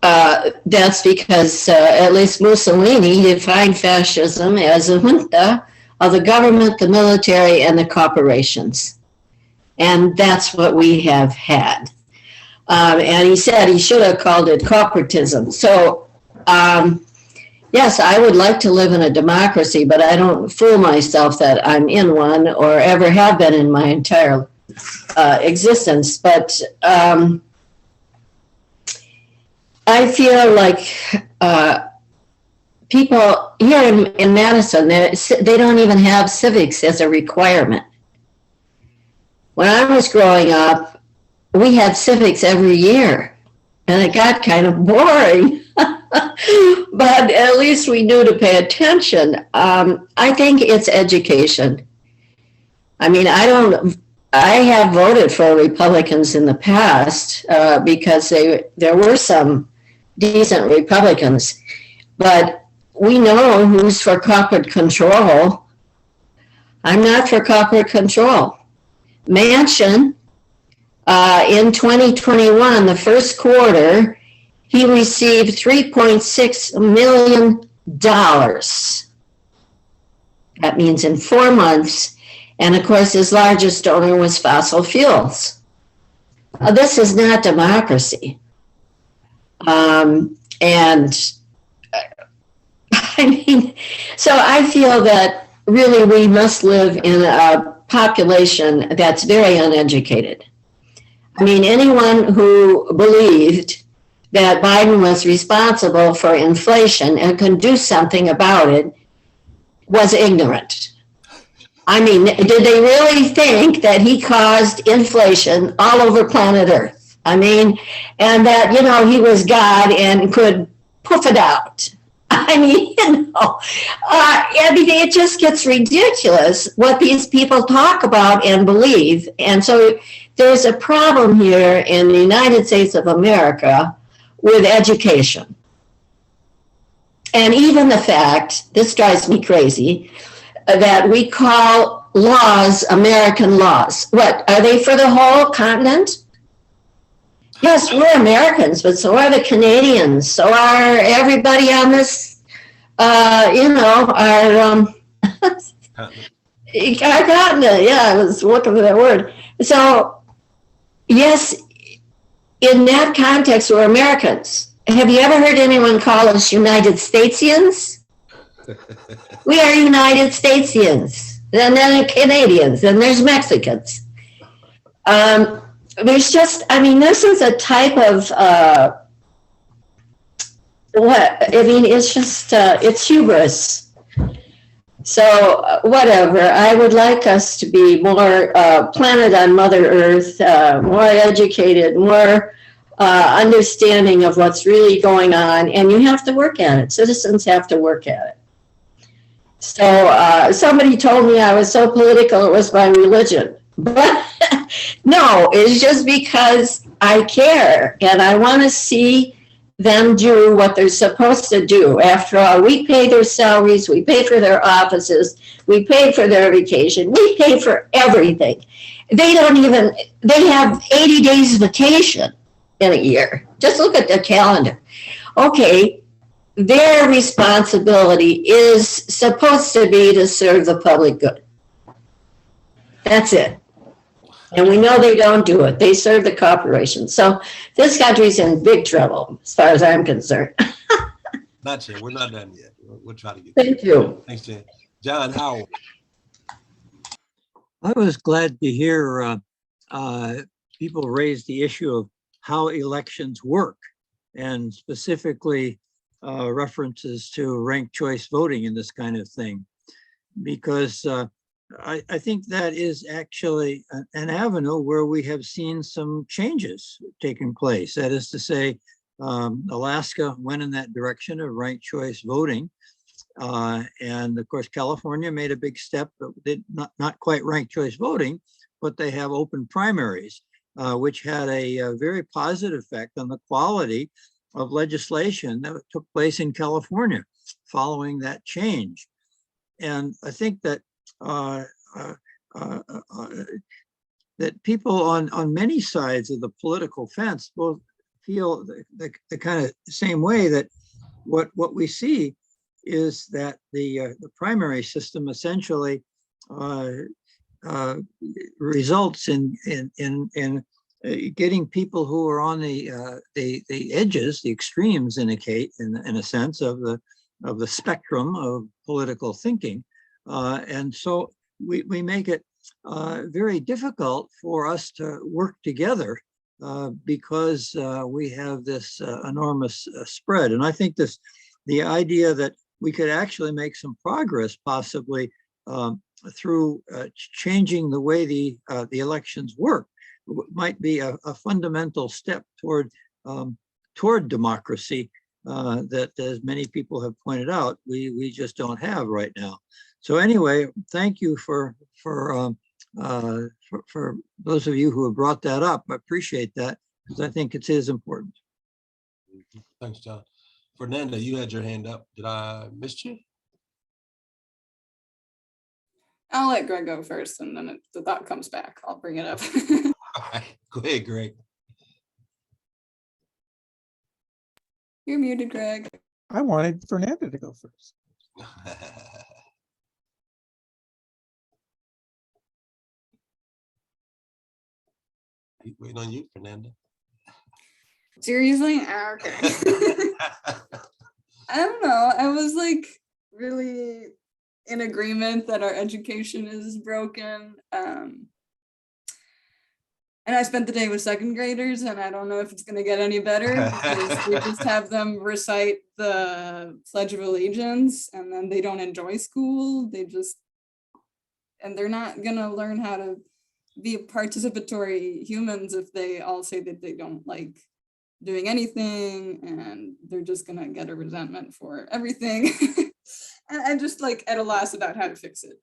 that's because at least Mussolini defined fascism as a junta of the government, the military, and the corporations. And that's what we have had. And he said he should have called it corporatism. So, yes, I would like to live in a democracy, but I don't fool myself that I'm in one or ever have been in my entire existence. But I feel like people here in Madison, they don't even have civics as a requirement. When I was growing up, we had civics every year, and it got kind of boring. But at least we knew to pay attention. I think it's education. I mean, I have voted for Republicans in the past because there were some decent Republicans, but we know who's for corporate control. I'm not for corporate control. Manchin, in 2021, the first quarter, he received $3.6 million. That means in 4 months. And of course, his largest donor was fossil fuels. This is not democracy. So I feel that really we must live in a population that's very uneducated. I mean, anyone who believed that Biden was responsible for inflation and could do something about it was ignorant. I mean, did they really think that he caused inflation all over planet Earth? I mean, and that, he was God and could poof it out. I mean, it just gets ridiculous what these people talk about and believe. And so there's a problem here in the United States of America with education. And even the fact, this drives me crazy, that we call laws American laws. What, are they for the whole continent? Yes, we're Americans, but so are the Canadians. So are everybody on this, our continent. Yeah, I was looking for that word. So, yes, in that context, we're Americans. Have you ever heard anyone call us United Statesians? We are United Statesians, and then Canadians, and there's Mexicans. There's just, this is a type of, it's just, it's hubris. Whatever, I would like us to be more planted on Mother Earth, more educated, more understanding of what's really going on, and you have to work at it. Citizens have to work at it. So somebody told me I was so political it was my religion, but no, it's just because I care and I want to see them do what they're supposed to do. After all, we pay their salaries, we pay for their offices, we pay for their vacation, we pay for everything. They have 80 days vacation in a year. Just look at the calendar. Okay, their responsibility is supposed to be to serve the public good. That's it. And we know they don't do it. They serve the corporations. So this country's in big trouble, as far as I'm concerned. Not yet. We're not done yet. We'll try to get. Thank you. Thanks, Jan. John Howell. I was glad to hear people raise the issue of how elections work, and specifically references to ranked choice voting and this kind of thing, because I think that is actually an avenue where we have seen some changes taking place. That is to say, Alaska went in that direction of ranked choice voting. And of course, California made a big step, but did not quite ranked choice voting, but they have open primaries, which had a very positive effect on the quality of legislation that took place in California following that change. And I think that that people on many sides of the political fence both feel the kind of same way, that what we see is that the primary system essentially results in getting people who are on the edges, the extremes, in a sense of the spectrum of political thinking, and so we make it very difficult for us to work together because we have this enormous spread. And I think the idea that we could actually make some progress, possibly through changing the way the elections work, might be a fundamental step toward democracy that, as many people have pointed out, we just don't have right now. So anyway, thank you for those of you who have brought that up. I appreciate that, because I think it is important. Thanks, John. Fernanda, you had your hand up. Did I miss you? I'll let Greg go first, and then if the thought comes back, I'll bring it up. All right, go ahead, Greg. You're muted, Greg. I wanted Fernanda to go first. Keep waiting on you, Fernanda. Seriously? Okay. I don't know. I was like really in agreement that our education is broken. And I spent the day with second graders, and I don't know if it's going to get any better, because we just have them recite the Pledge of Allegiance, and then they don't enjoy school. And they're not going to learn how to be participatory humans if they all say that they don't like doing anything, and they're just going to get a resentment for everything. And I'm just like at a loss about how to fix it.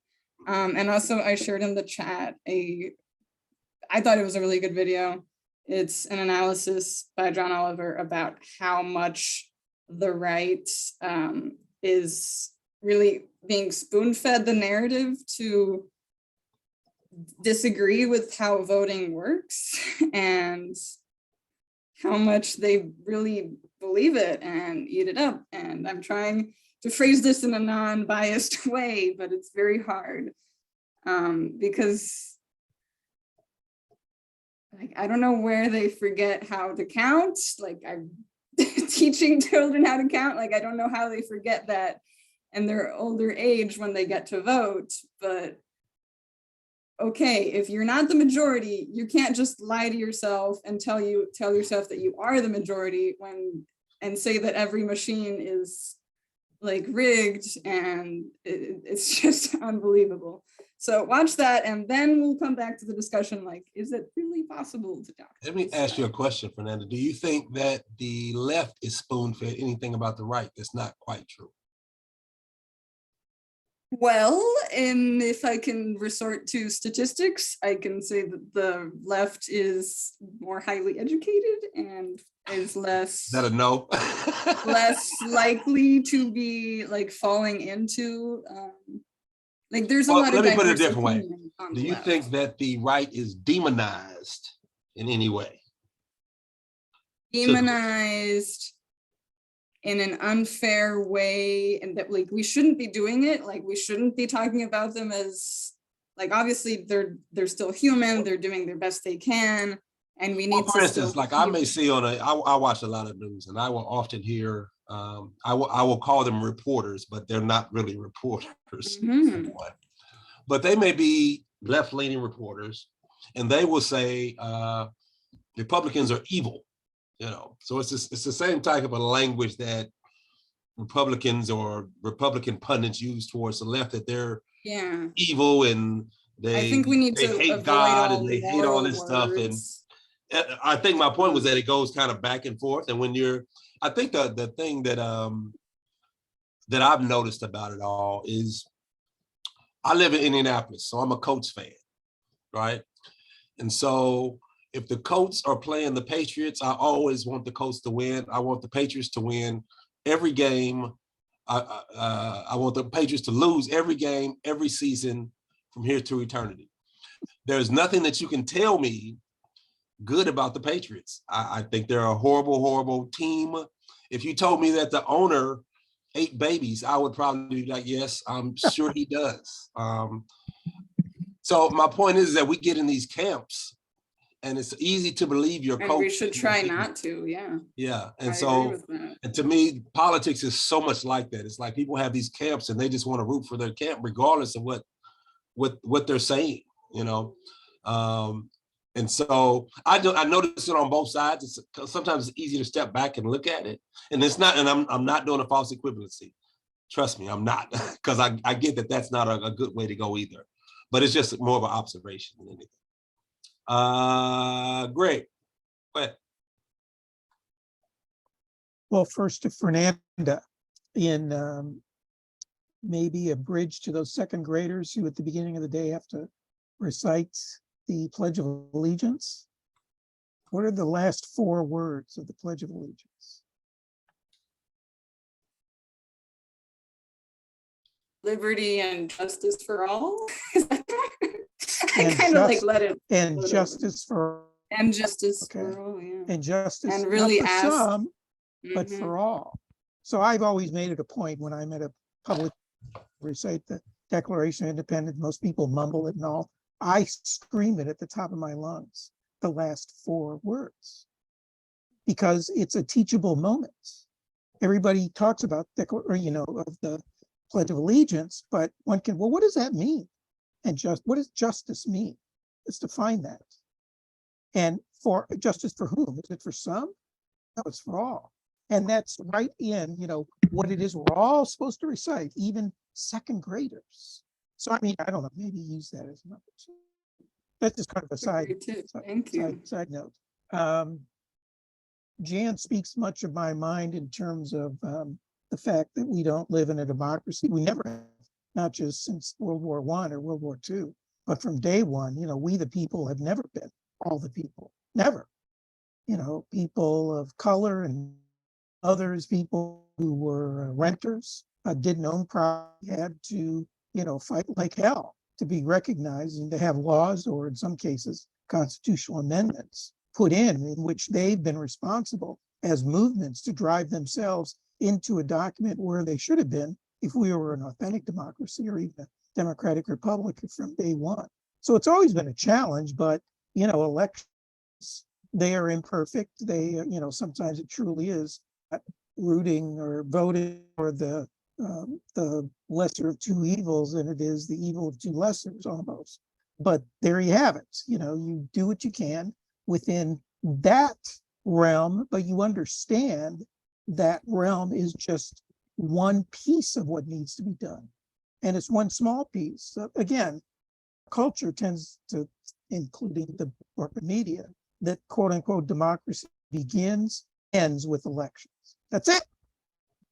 And also I shared in the chat I thought it was a really good video. It's an analysis by John Oliver about how much the right is really being spoon-fed the narrative to disagree with how voting works, and how much they really believe it and eat it up. And I'm trying to phrase this in a non-biased way, but it's very hard because like, I don't know where they forget how to count. Like, I'm teaching children how to count. Like, I don't know how they forget that in their older age when they get to vote. But okay, if you're not the majority, you can't just lie to yourself and tell yourself that you are the majority and say that every machine is like rigged, and it's just unbelievable. So watch that, and then we'll come back to the discussion, like, is it really possible to dock? Let me ask you a question, Fernanda. Do you think that the left is spoon-fed anything about the right that's not quite true? Well, and if I can resort to statistics, I can say that the left is more highly educated and is Is that a no? less likely to be like falling into like there's a Well, lot of let me put it a diverse different way. opinion on Do the you left. think that the right is demonized in any way? Demonized in an unfair way, and that like we shouldn't be doing it, like we shouldn't be talking about them as, like, obviously they're still human, they're doing their best they can, and we need For to instance, still like I may keep- see I watch a lot of news, and I will often hear, I will call them reporters, but they're not really reporters. Mhm. But they may be left-leaning reporters, and they will say Republicans are evil. So it's the same type of a language that Republicans or Republican pundits use towards the left, that they're yeah, evil and I think we need they to hate avoid God all and they hate all moral this stuff. And words. I think my point was that it goes kind of back and forth. And when I think the thing that that I've noticed about it all is I live in Indianapolis, so I'm a Colts fan, right? And so if the Colts are playing the Patriots, I always want the Colts to win. I want the Patriots to win every game. I want the Patriots to lose every game, every season from here to eternity. There's nothing that you can tell me good about the Patriots. I think they're a horrible, horrible team. If you told me that the owner ate babies, I would probably be like, yes, I'm sure he does. So my point is that we get in these camps, and it's easy to believe your coach. And we should try not to, yeah. Yeah, and I so, agree with that. and to me, politics is so much like that. It's like people have these camps, and they just want to root for their camp, regardless of what they're saying, And so I notice it on both sides. Sometimes it's easy to step back and look at it, and it's not. And I'm not doing a false equivalency. Trust me, I'm not, because I get that that's not a good way to go either. But it's just more of an observation than anything. Great. Go ahead. Well, first to Fernanda, in maybe a bridge to those second graders who at the beginning of the day have to recite the Pledge of Allegiance. What are the last 4 words of the Pledge of Allegiance? Liberty and justice for all. I And kind of like just- let it. And float justice for, over. And justice Okay. for all, yeah. and justice, And not really for ask- some, but Mhm. for all. So I've always made it a point when I'm at a public recite the Declaration of Independence, most people mumble it and all. I scream it at the top of my lungs, the last 4 words, because it's a teachable moment. Everybody talks about of the Pledge of Allegiance, but one can, well, what does that mean? And what does justice mean? Let's define that. And for justice for whom? Is it for some? No, it's for all. And that's right in, what it is we're all supposed to recite, even second graders. So, I mean, I don't know, maybe use that as an opportunity. That's just kind of a side, Agree too. Thank you. side note. Jan speaks much of my mind in terms of the fact that we don't live in a democracy. We never have, not just since World War I or World War II, but from day one, we the people have never been all the people, never. People of color and others, people who were renters, didn't own property, had to, fight like hell to be recognized and to have laws, or in some cases, constitutional amendments put in which they've been responsible as movements to drive themselves into a document where they should have been if we were an authentic democracy or even a democratic republic from day one. So it's always been a challenge, but, elections, they are imperfect. They, sometimes it truly is rooting or voting for the lesser of 2 evils than it is the evil of 2 lessers almost. But there you have it. You do what you can within that realm, but you understand that realm is just one piece of what needs to be done. And it's one small piece. So again, culture tends to, including the corporate media, that quote unquote democracy begins, ends with elections. That's it.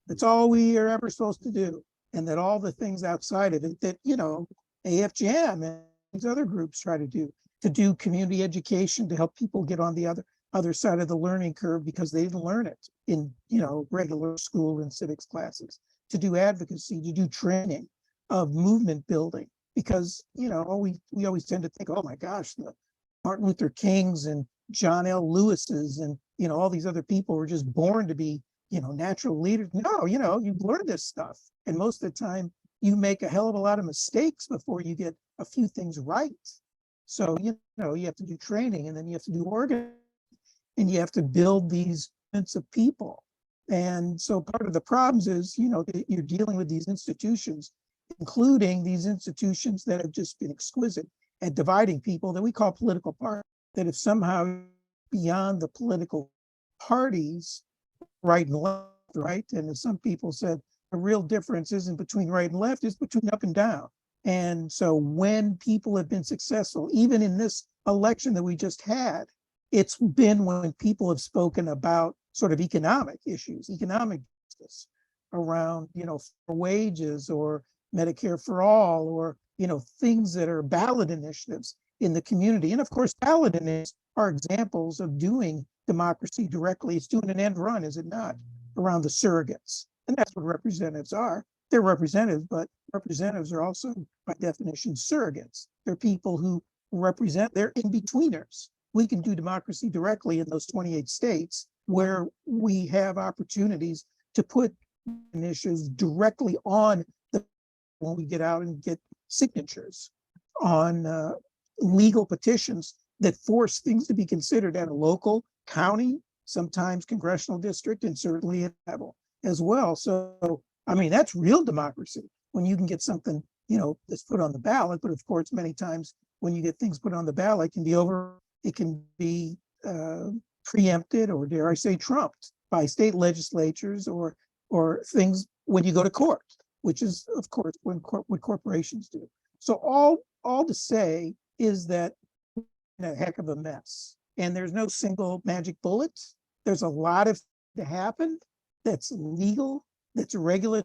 That's all we are ever supposed to do. And that all the things outside of it that, you know, AFJM and these other groups try to do community education to help people get on the other side of the learning curve because they didn't learn it in, you know, regular school and civics classes, to do advocacy, to do training of movement building, because, you know, we always tend to think, oh my gosh, the Martin Luther Kings and John L. Lewis's and, you know, all these other people were just born to be, you know, natural leaders. No, you know, you've learned this stuff. And most of the time you make a hell of a lot of mistakes before you get a few things right. So, you know, you have to do training, and then you have to do organizing, and you have to build these sense of people. And so part of the problems is, you know, that you're dealing with these institutions, including these institutions that have just been exquisite at dividing people that we call political parties, that if somehow beyond the political parties, right and left, right? And as some people said, the real difference isn't between right and left, it's between up and down. And so when people have been successful, even in this election that we just had, it's been when people have spoken about sort of economic issues, economic justice around, you know, wages or Medicare for all, or, you know, things that are ballot initiatives in the community. And of course, ballot initiatives are examples of doing democracy directly. It's doing an end run, is it not, around the surrogates. And that's what representatives are. They're representatives, but representatives are also, by definition, surrogates. They're people who represent, they're in-betweeners. We can do democracy directly in those 28 states where we have opportunities to put initiatives directly on the, when we get out and get signatures on legal petitions that force things to be considered at a local, county, sometimes congressional district, and certainly at level as well. So, I mean, that's real democracy when you can get something, you know, that's put on the ballot. But of course, many times when you get things put on the ballot, it can be preempted, or dare I say trumped, by state legislatures or things when you go to court, which is of course what corporations do. So all to say is that we're in a heck of a mess, and there's no single magic bullet. There's a lot of to happen that's legal, that's regular,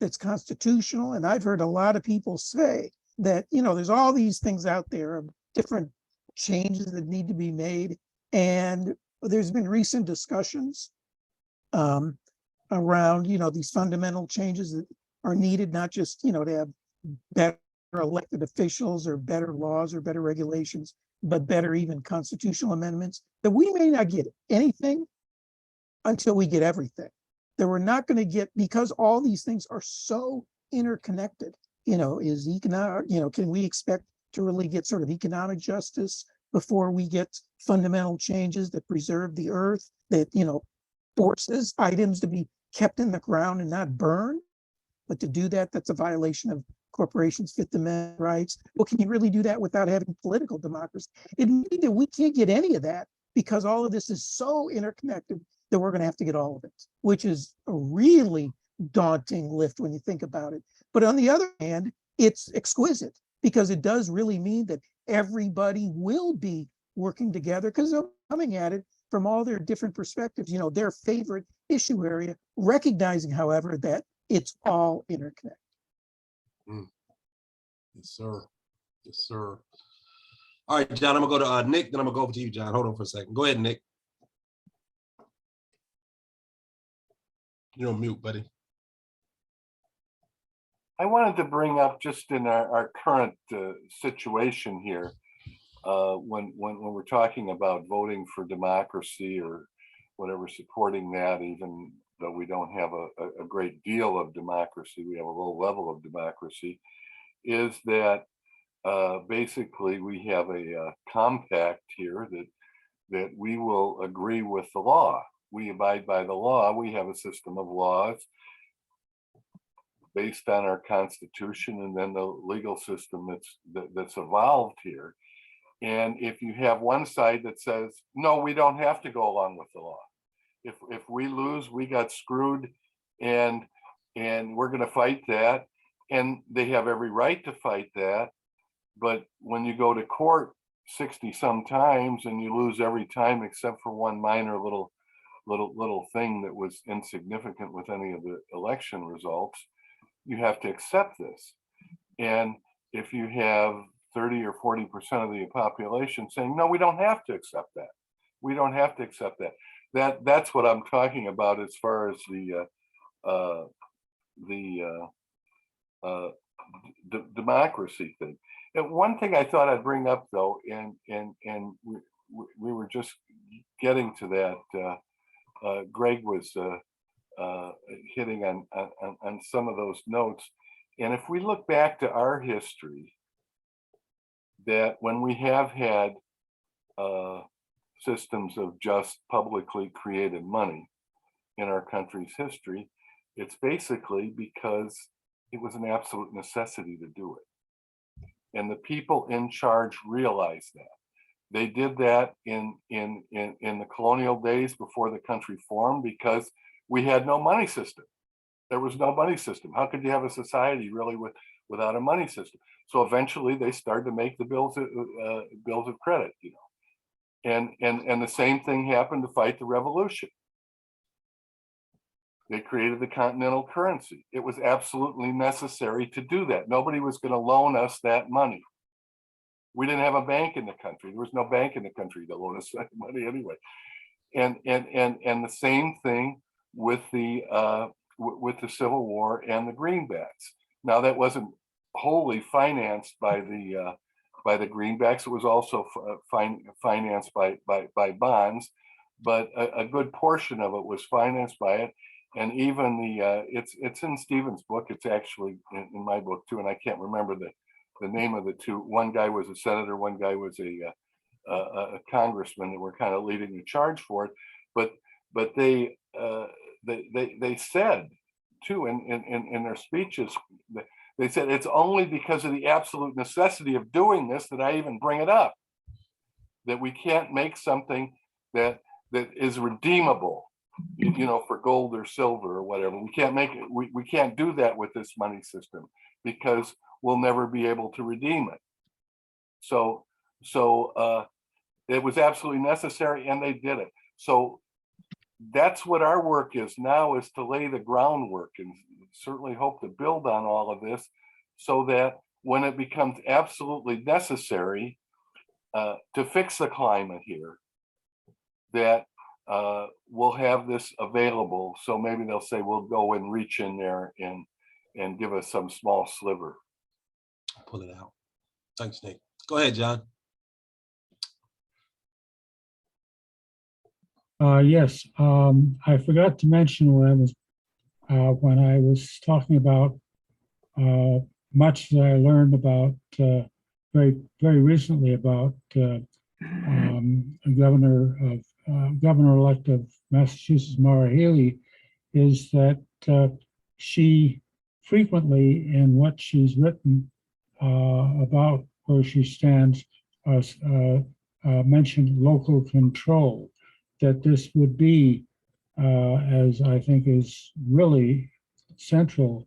that's constitutional. And I've heard a lot of people say that, you know, there's all these things out there of different changes that need to be made. And there's been recent discussions around, you know, these fundamental changes that are needed, not just, you know, to have better elected officials or better laws or better regulations, but better even constitutional amendments, that we may not get anything until we get everything. That we're not going to get, because all these things are so interconnected. You know, is economic, you know, can we expect to really get sort of economic justice before we get fundamental changes that preserve the earth, that, you know, forces items to be kept in the ground and not burned? But to do that, that's a violation of corporations' Fifth Amendment rights. Well, can you really do that without having political democracy? It means that we can't get any of that because all of this is so interconnected that we're going to have to get all of it, which is a really daunting lift when you think about it. But on the other hand, it's exquisite because it does really mean that everybody will be working together because they're coming at it from all their different perspectives, you know, their favorite issue area, recognizing, however, that it's all interconnected. Yes, sir. Yes, sir. All right, John, I'm gonna go to Nick, then I'm gonna go over to you, John. Hold on for a second. Go ahead, Nick. You're on mute, buddy. I wanted to bring up just in our current situation here, when we're talking about voting for democracy or whatever, supporting that, even though we don't have a great deal of democracy, we have a low level of democracy, is that basically we have a compact here that we will agree with the law. We abide by the law. We have a system of laws based on our Constitution and then the legal system that's evolved here. And if you have one side that says, no, we don't have to go along with the law. If we lose, we got screwed, and and we're going to fight that. And they have every right to fight that. But when you go to court 60 some times and you lose every time except for one minor little thing that was insignificant with any of the election results, you have to accept this. And if you have 30 or 40% of the population saying, no, we don't have to accept that. We don't have to accept that. That's what I'm talking about as far as the democracy thing. And one thing I thought I'd bring up though, and we were just getting to that. Greg was hitting on some of those notes. And if we look back to our history, that when we have had systems of just publicly created money in our country's history, it's basically because it was an absolute necessity to do it. And the people in charge realized that. They did that in the colonial days before the country formed because we had no money system. There was no money system. How could you have a society really without a money system? So eventually they started to make the bills of credit, you know. And the same thing happened to fight the revolution. They created the continental currency. It was absolutely necessary to do that. Nobody was going to loan us that money. We didn't have a bank in the country. There was no bank in the country to loan us that money anyway. And the same thing with the Civil War and the greenbacks. Now that wasn't wholly financed by the greenbacks. It was also financed by bonds, but a good portion of it was financed by it. And even it's in Stephen's book. It's actually in my book too, and I can't remember the name of the two. One guy was a senator, one guy was a congressman that were kind of leading the charge for it. But they said too in their speeches, they said it's only because of the absolute necessity of doing this that I even bring it up. That we can't make something that is redeemable, you know, for gold or silver or whatever. We can't make it. We can't do that with this money system because we'll never be able to redeem it. So it was absolutely necessary, and they did it. So that's what our work is now, is to lay the groundwork, and certainly hope to build on all of this so that when it becomes absolutely necessary to fix the climate here, that we'll have this available. So maybe they'll say, we'll go and reach in there and give us some small sliver. Pull it out. Thanks, Nick. Go ahead, John. Yes, I forgot to mention when I was talking about much that I learned about very recently about Governor-elect of Massachusetts, Maura Healey, is that she frequently, in what she's written about where she stands, mentioned local control. That this would be, as I think is really central.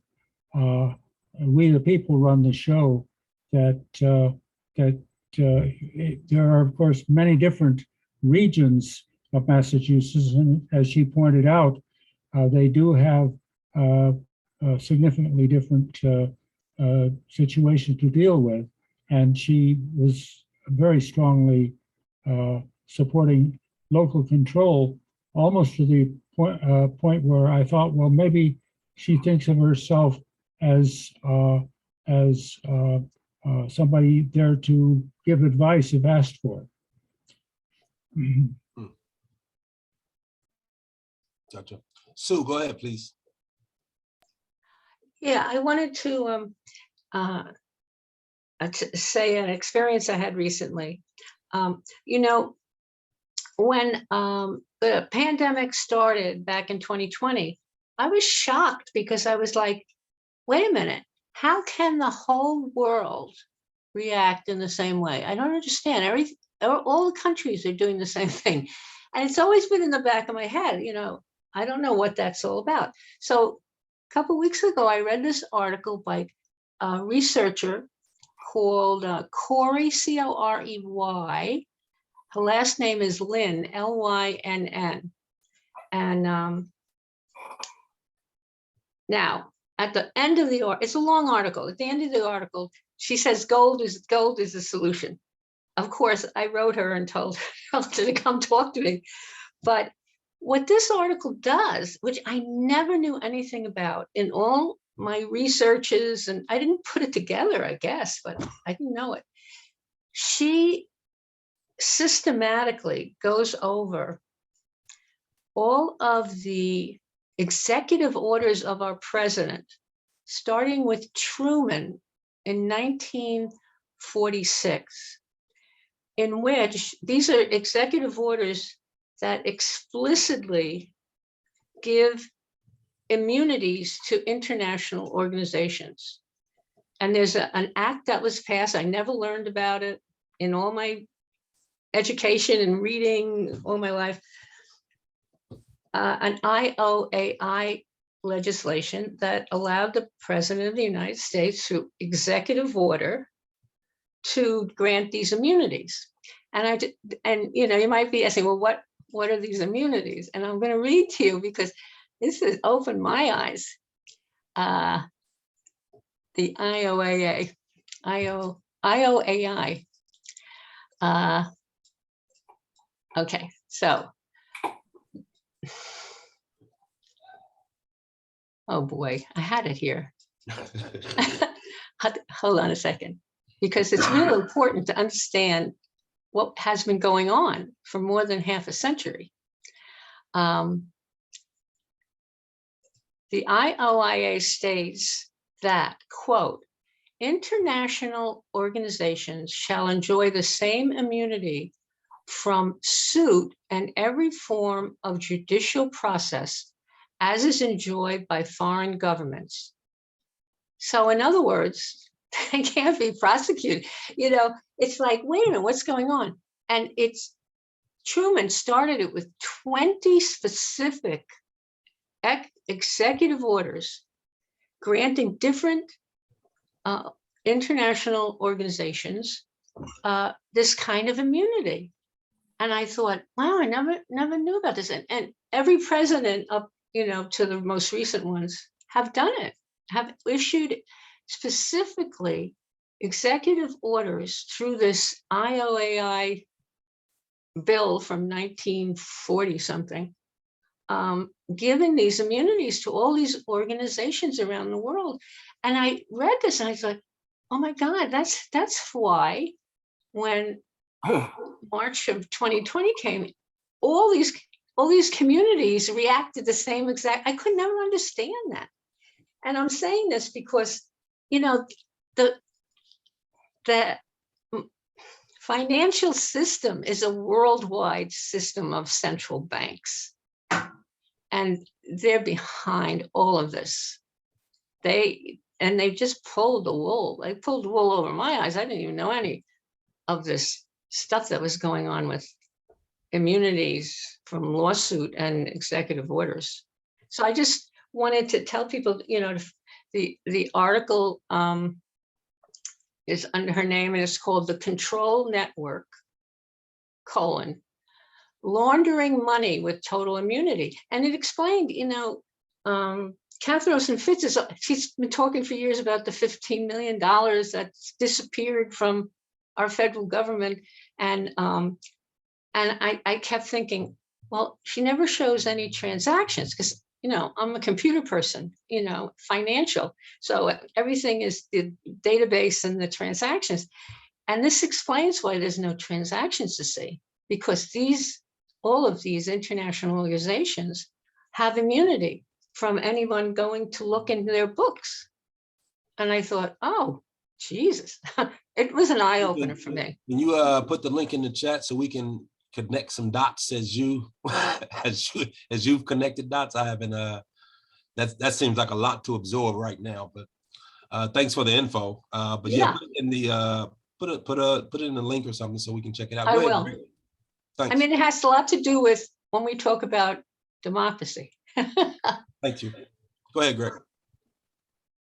We the people run the show. That there are of course many different regions of Massachusetts, and as she pointed out, they do have significantly different situations to deal with, and she was very strongly supporting local control, almost to the point where I thought, well, maybe she thinks of herself as somebody there to give advice if asked for. Gotcha. Sue, go ahead, please. Yeah, I wanted to say an experience I had recently. You know, when the pandemic started back in 2020, I was shocked because I was like, wait a minute, how can the whole world react in the same way? I don't understand. All the countries are doing the same thing. And it's always been in the back of my head, you know, I don't know what that's all about. So couple weeks ago, I read this article by a researcher called Corey, Corey. Her last name is Lynn, Lynn. And now, at the end of the article, it's a long article. At the end of the article, she says gold is the solution. Of course, I wrote her and told her to come talk to me. But what this article does, which I never knew anything about in all my researches, and I didn't put it together, I guess, but I didn't know it. She systematically goes over all of the executive orders of our president, starting with Truman in 1946, in which these are executive orders that explicitly give immunities to international organizations. And there's an act that was passed. I never learned about it in all my education and reading all my life. An IOAI legislation that allowed the President of the United States through executive order to grant these immunities. And you might be asking, well, what are these immunities? And I'm going to read to you because this has opened my eyes. The IOAI. Okay, so. Oh boy, I had it here. Hold on a second, because it's really important to understand what has been going on for more than half a century. The IOIA states that, quote, international organizations shall enjoy the same immunity from suit and every form of judicial process as is enjoyed by foreign governments. So in other words, they can't be prosecuted. It's like, wait a minute, what's going on? And Truman started it with 20 specific executive orders granting different international organizations this kind of immunity. And I thought, wow, I never knew about this. And every president up, to the most recent ones have done it, have issued specifically executive orders through this IOAI bill from 1940 something, giving these immunities to all these organizations around the world. And I read this and I thought, oh my God, that's why when March of 2020 came, all these communities reacted the same exact. I could never understand that. And I'm saying this because, the financial system is a worldwide system of central banks. And they're behind all of this. They just pulled the wool. They pulled the wool over my eyes. I didn't even know any of this stuff that was going on with immunities from lawsuit and executive orders. So I just wanted to tell people, the article is under her name and it's called The Control Network, laundering money with total immunity. And it explained, Catherine Fitz she's been talking for years about the $15 million that's disappeared from our federal government. And I kept thinking, well, she never shows any transactions because, I'm a computer person, financial. So everything is the database and the transactions. And this explains why there's no transactions to see, because all of these international organizations have immunity from anyone going to look into their books. And I thought, oh, Jesus, it was an eye opener for me. Can you put the link in the chat so we can connect some dots as you've connected dots? I haven't. That seems like a lot to absorb right now. But thanks for the info. But yeah, put it in the put it in the link or something so we can check it out. I Go ahead, will. Greg. Thanks. I mean, it has a lot to do with when we talk about democracy. Thank you. Go ahead, Greg.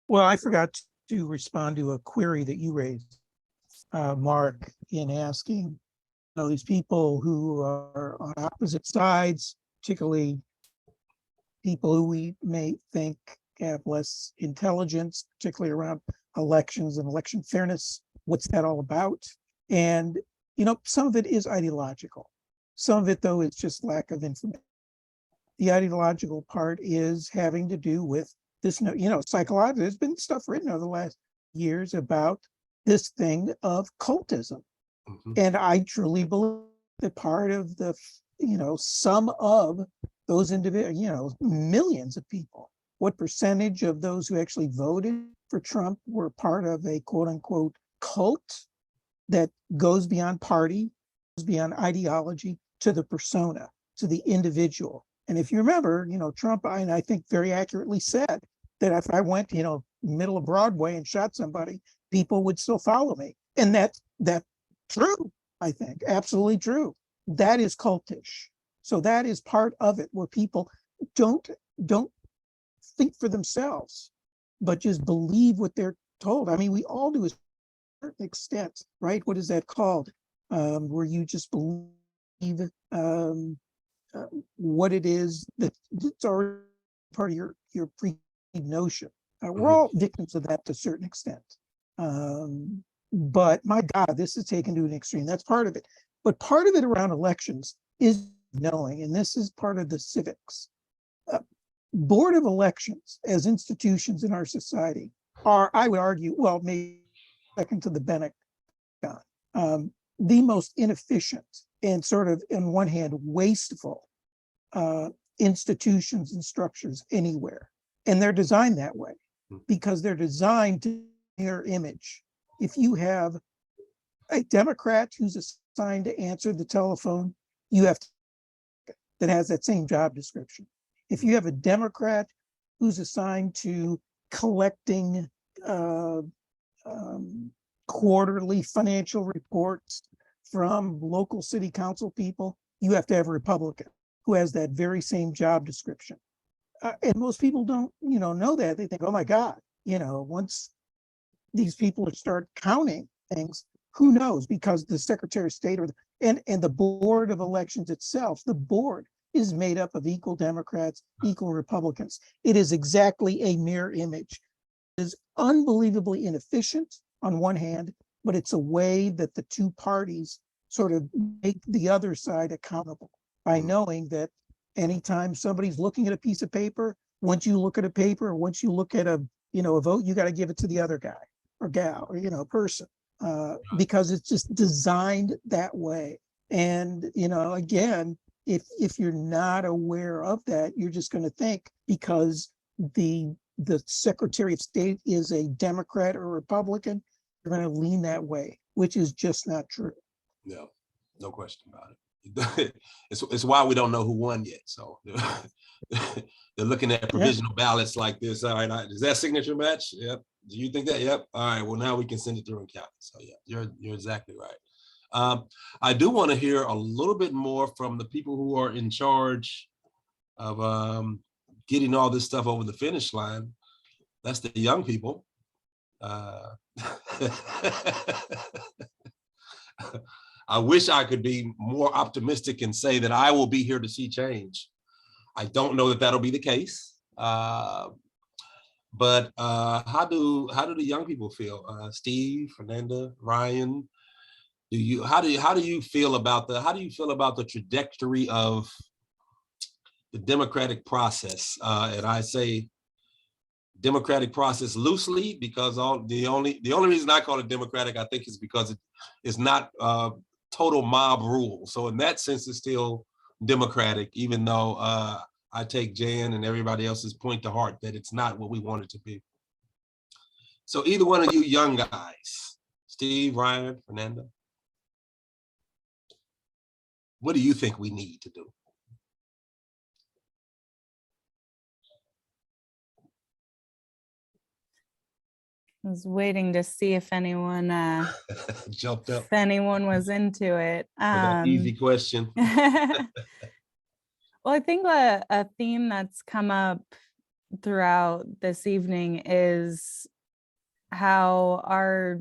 Well, I forgot to respond to a query that you raised, Mark, in asking, these people who are on opposite sides, particularly people who we may think have less intelligence, particularly around elections and election fairness. What's that all about? And, some of it is ideological. Some of it, though, is just lack of information. The ideological part is having to do with this, psychologically, there's been stuff written over the last years about this thing of cultism. And I truly believe that part of the, some of those individuals, millions of people, what percentage of those who actually voted for Trump were part of a quote unquote cult that goes beyond party, goes beyond ideology to the persona, to the individual. And if you remember, Trump, I think very accurately said that if I went, middle of Broadway and shot somebody, people would still follow me. And that's true, I think, absolutely true. That is cultish. So that is part of it, where people don't think for themselves, but just believe what they're told. I mean, we all do a certain extent, right? What is that called? Where you just believe what it is that's already part of your pre-notion. We're all victims of that to a certain extent. But my God, this is taken to an extreme. That's part of it. But part of it around elections is knowing, and this is part of the civics. Board of elections as institutions in our society are, I would argue, well, maybe second to the Bennett, the most inefficient and sort of, on one hand, wasteful institutions and structures anywhere. And they're designed that way because they're designed to mirror image. If you have a Democrat who's assigned to answer the telephone, you have that has that same job description. If you have a Democrat who's assigned to collecting quarterly financial reports from local city council people, you have to have a Republican who has that very same job description. And most people don't, know that. They think, oh my God, once these people start counting things, who knows? Because the Secretary of State and the Board of Elections itself, the board is made up of equal Democrats, equal Republicans. It is exactly a mirror image. It is unbelievably inefficient on one hand, but it's a way that the two parties sort of make the other side accountable by knowing that anytime somebody's looking at a piece of paper, once you look at a paper, or once you look at a vote, you got to give it to the other guy or gal or person, because it's just designed that way. And again, if you're not aware of that, you're just going to think because the Secretary of State is a Democrat or Republican, you're going to lean that way, which is just not true. No question about it. It's why we don't know who won yet. So they're looking at provisional ballots like this. All right, does that signature match? Yep. Do you think that? Yep. All right. Well, now we can send it through and count it. So yeah, you're exactly right. I do want to hear a little bit more from the people who are in charge of getting all this stuff over the finish line. That's the young people. I wish I could be more optimistic and say that I will be here to see change. I don't know that that'll be the case. But how do the young people feel? Steve, Fernanda, Ryan, how do you feel about the trajectory of the democratic process? And I say democratic process loosely because the only reason I call it democratic, I think, is because it's not total mob rule. So in that sense, it's still democratic, even though I take Jan and everybody else's point to heart that it's not what we want it to be. So either one of you young guys, Steve, Ryan, Fernanda, what do you think we need to do? I was waiting to see if anyone jumped up. If anyone was into it. Easy question. Well, I think a theme that's come up throughout this evening is how our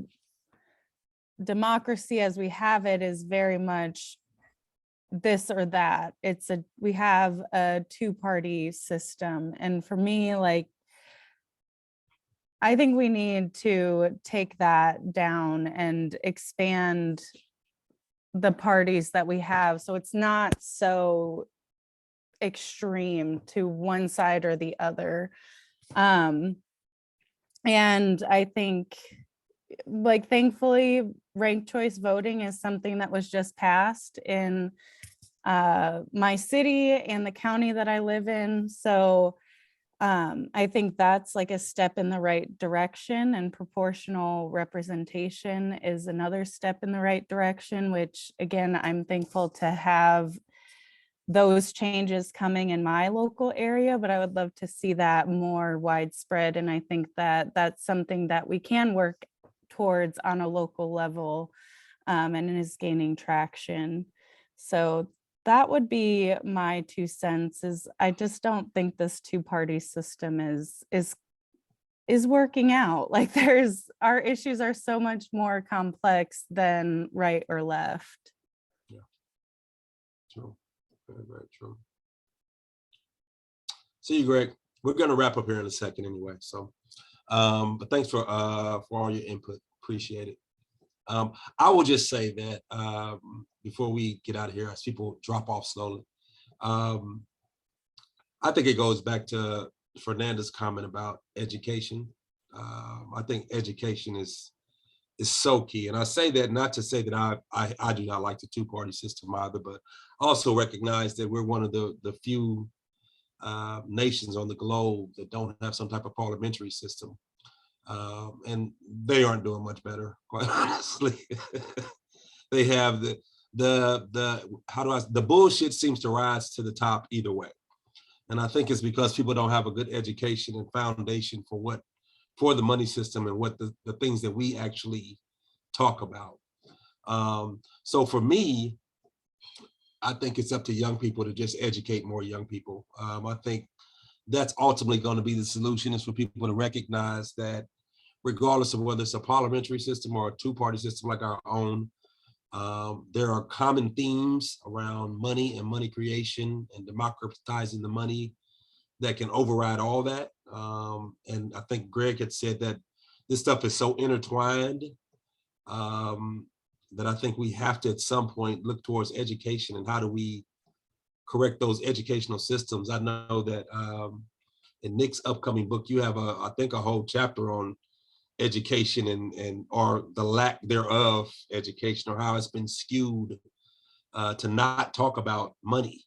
democracy as we have it is very much this or that. We have a two-party system. And for me, like, I think we need to take that down and expand the parties that we have, so it's not so extreme to one side or the other. And I think, like, thankfully, ranked choice voting is something that was just passed in my city and the county that I live in. So I think that's like a step in the right direction, and proportional representation is another step in the right direction, which again, I'm thankful to have those changes coming in my local area, but I would love to see that more widespread. And I think that that's something that we can work towards on a local level, and it is gaining traction. So that would be my 2 cents. Is I just don't think this two-party system is working out. Like, our issues are so much more complex than right or left. Yeah, true. Very, very true. See you, Greg. We're going to wrap up here in a second anyway. So, but thanks for all your input. Appreciate it. I will just say that before we get out of here, as people drop off slowly, I think it goes back to Fernanda's comment about education. I think education is so key. And I say that not to say that I do not like the two-party system either, but also recognize that we're one of the few nations on the globe that don't have some type of parliamentary system. And they aren't doing much better, quite honestly. They have the bullshit seems to rise to the top either way. And I think it's because people don't have a good education and foundation for the money system and what the things that we actually talk about. So for me, I think it's up to young people to just educate more young people. I think that's ultimately going to be the solution, is for people to recognize that regardless of whether it's a parliamentary system or a two-party system like our own, there are common themes around money and money creation and democratizing the money that can override all that. And I think Greg had said that this stuff is so intertwined that I think we have to at some point look towards education and how do we correct those educational systems. I know that in Nick's upcoming book, you have I think a whole chapter on education and or the lack thereof education, or how it's been skewed to not talk about money.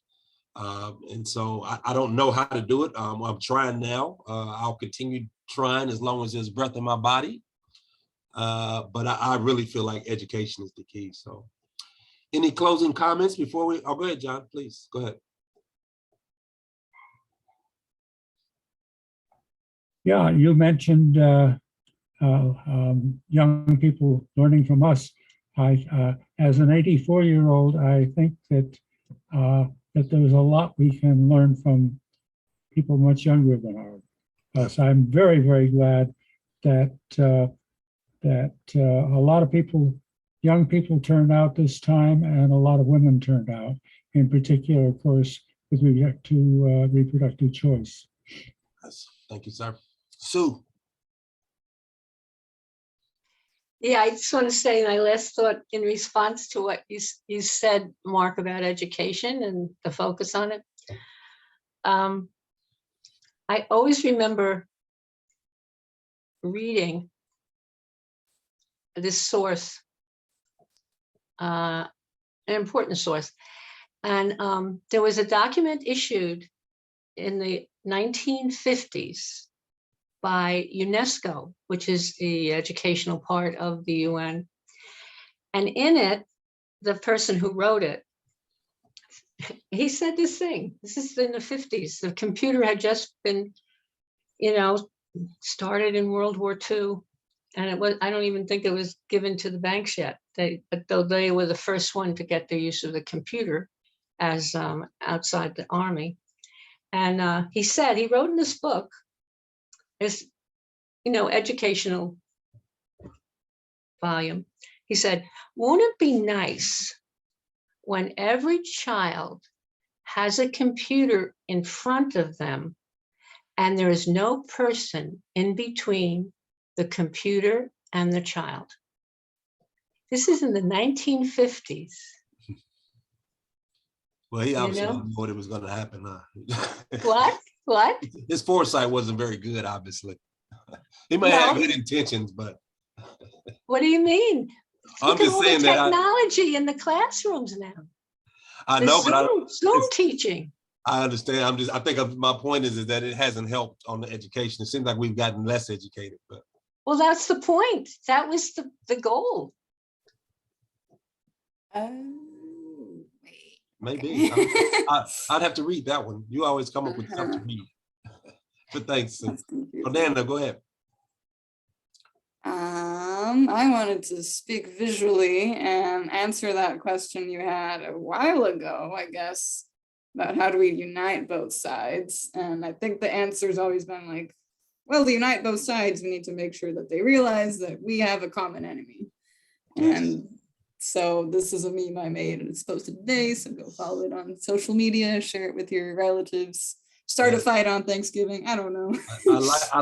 And so I don't know how to do it. I'm trying now. I'll continue trying as long as there's breath in my body. But I really feel like education is the key. So any closing comments before we, go ahead, John, please, go ahead. Yeah, you mentioned young people learning from us. As an 84-year-old, I think that there's a lot we can learn from people much younger than us. I'm very, very glad that a lot of people, young people, turned out this time, and a lot of women turned out. In particular, of course, with respect to reproductive choice. Yes. Thank you, sir. Sue. Yeah, I just want to say my last thought in response to what you said, Mark, about education and the focus on it. I always remember reading this source, an important source. And there was a document issued in the 1950s by UNESCO, which is the educational part of the UN. And in it, the person who wrote it, he said this thing, this is in the 50s, the computer had just been, started in World War II. And it was, I don't even think it was given to the banks yet. But though they were the first one to get the use of the computer as outside the army. And he wrote in this book his, educational volume. He said, won't it be nice when every child has a computer in front of them and there is no person in between the computer and the child? This is in the 1950s. Well, he obviously didn't know what was going to happen. What? His foresight wasn't very good, obviously. He might have good intentions, but. What do you mean? I'm Look at just all saying the that technology in the classrooms now. I know, but Zoom teaching. I understand. I think my point is that it hasn't helped on the education. It seems like we've gotten less educated, but. Well, that's the point. That was the goal. Maybe. I'd have to read that one. You always come up with stuff to read. But thanks. Fernanda, go ahead. I wanted to speak visually and answer that question you had a while ago, I guess, about how do we unite both sides. And I think the answer's always been like, well, to unite both sides, we need to make sure that they realize that we have a common enemy. Yes. And so this is a meme I made and it's posted today. So go follow it on social media, share it with your relatives, start a fight on Thanksgiving. I don't know. I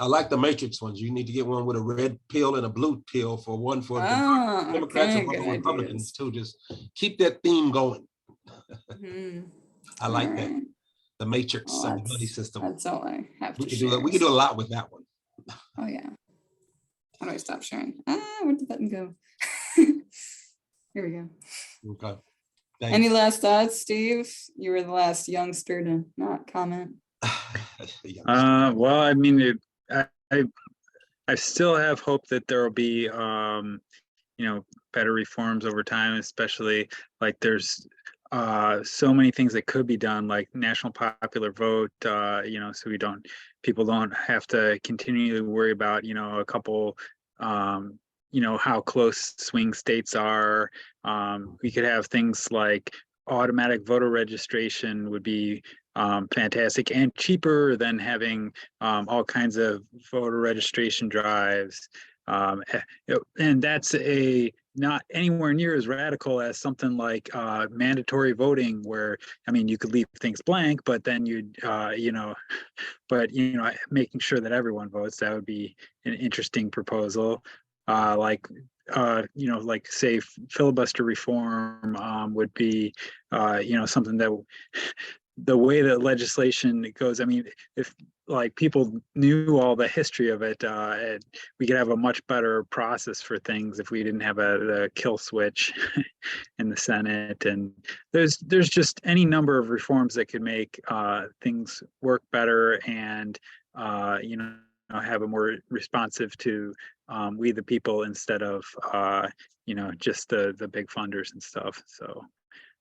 like the matrix ones. You need to get one with a red pill and a blue pill for Democrats and for Republicans too. Just keep that theme going. I like that. The matrix and the buddy system. That's all I have to share. We can do a lot with that one. Oh yeah. How do I stop sharing? Where'd the button go? Here we go. Okay. Thanks. Any last thoughts, Steve? You were the last youngster to not comment. Well, I mean, I still have hope that there will be, better reforms over time, especially like there's so many things that could be done, like national popular vote, so people don't have to continually worry about, a couple, how close swing states are. We could have things like automatic voter registration would be fantastic and cheaper than having all kinds of voter registration drives. And that's not anywhere near as radical as something like mandatory voting, where, I mean, you could leave things blank, but then you'd, making sure that everyone votes, that would be an interesting proposal. Like say filibuster reform would be, something that the way that legislation goes, I mean, if like people knew all the history of it, we could have a much better process for things if we didn't have the kill switch in the Senate. And there's just any number of reforms that could make things work better and, have a more responsive to we the people instead of, just the big funders and stuff. So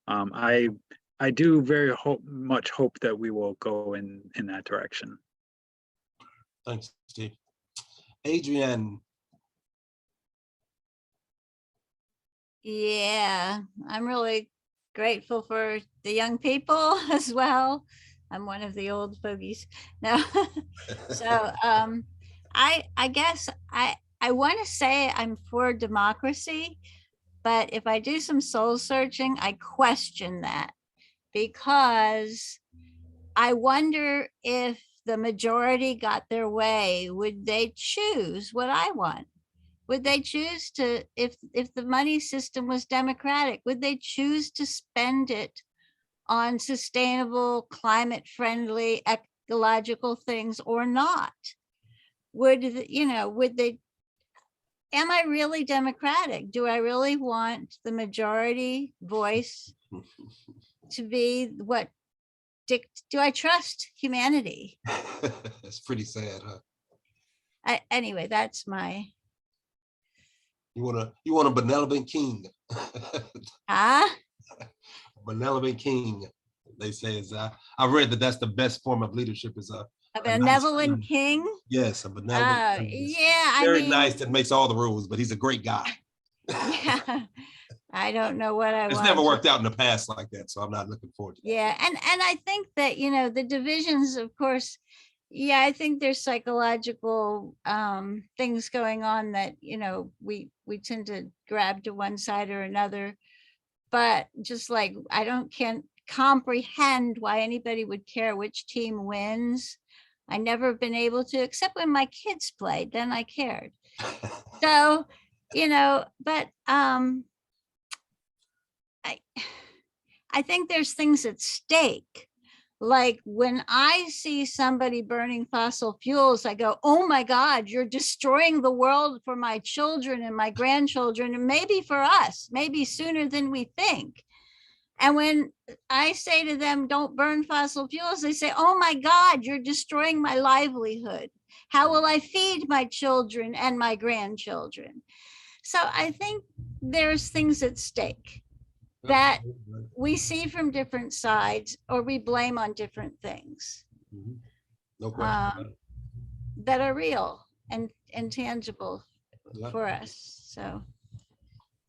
I do very much hope that we will go in that direction. Thanks, Steve. Adrienne. Yeah, I'm really grateful for the young people as well. I'm one of the old fogies now. So I guess I want to say I'm for democracy, but if I do some soul searching, I question that, because I wonder if the majority got their way, would they choose what I want? Would they choose to, if the money system was democratic, would they choose to spend it on sustainable, climate-friendly, ecological things or not? Would they, am I really democratic? Do I really want the majority voice to be what do I trust humanity? That's pretty sad, huh? Anyway, that's my. You want a benevolent king. Benevolent king, they say is. I've read that's the best form of leadership is a benevolent king. Yes, a benevolent. Yeah, very nice. That makes all the rules, but he's a great guy. Yeah. I don't know what I want. It's never worked out in the past like that, so I'm not looking forward to that. Yeah, and I think that, the divisions, of course, Yeah, I think there's psychological things going on that, you know, we tend to grab to one side or another. But just like can't comprehend why anybody would care which team wins. I never been able to, except when my kids played, then I cared. So, you know, but I think there's things at stake. Like when I see somebody burning fossil fuels, I go, oh my God, you're destroying the world for my children and my grandchildren, and maybe for us, maybe sooner than we think. And when I say to them, don't burn fossil fuels, they say, oh my God, you're destroying my livelihood. How will I feed my children and my grandchildren? So I think there's things at stake that we see from different sides, or we blame on different things. No question. That are real and tangible for us. So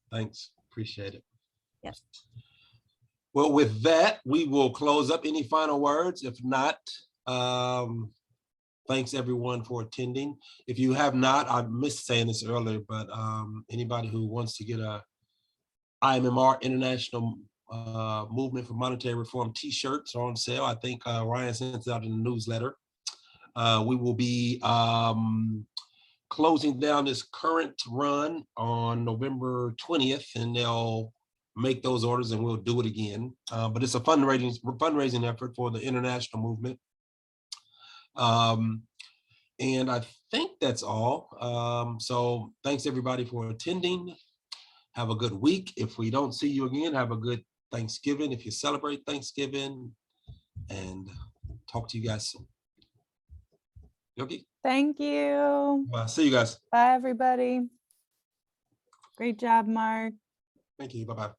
thanks, appreciate it. Yep. Well, with that, we will close up. Any final words? If not, thanks everyone for attending. If you have not, I missed saying this earlier, but anybody who wants to get a IMMR International Movement for Monetary Reform t-shirts are on sale. I think Ryan sent it out in the newsletter. We will be closing down this current run on November 20th, and they'll make those orders and we'll do it again. But it's a fundraising effort for the international movement. And I think that's all. So thanks everybody for attending. Have a good week. If we don't see you again, have a good Thanksgiving if you celebrate Thanksgiving, and talk to you guys soon. Okay. Thank you. See you guys. Bye, everybody. Great job, Mark. Thank you. Bye-bye.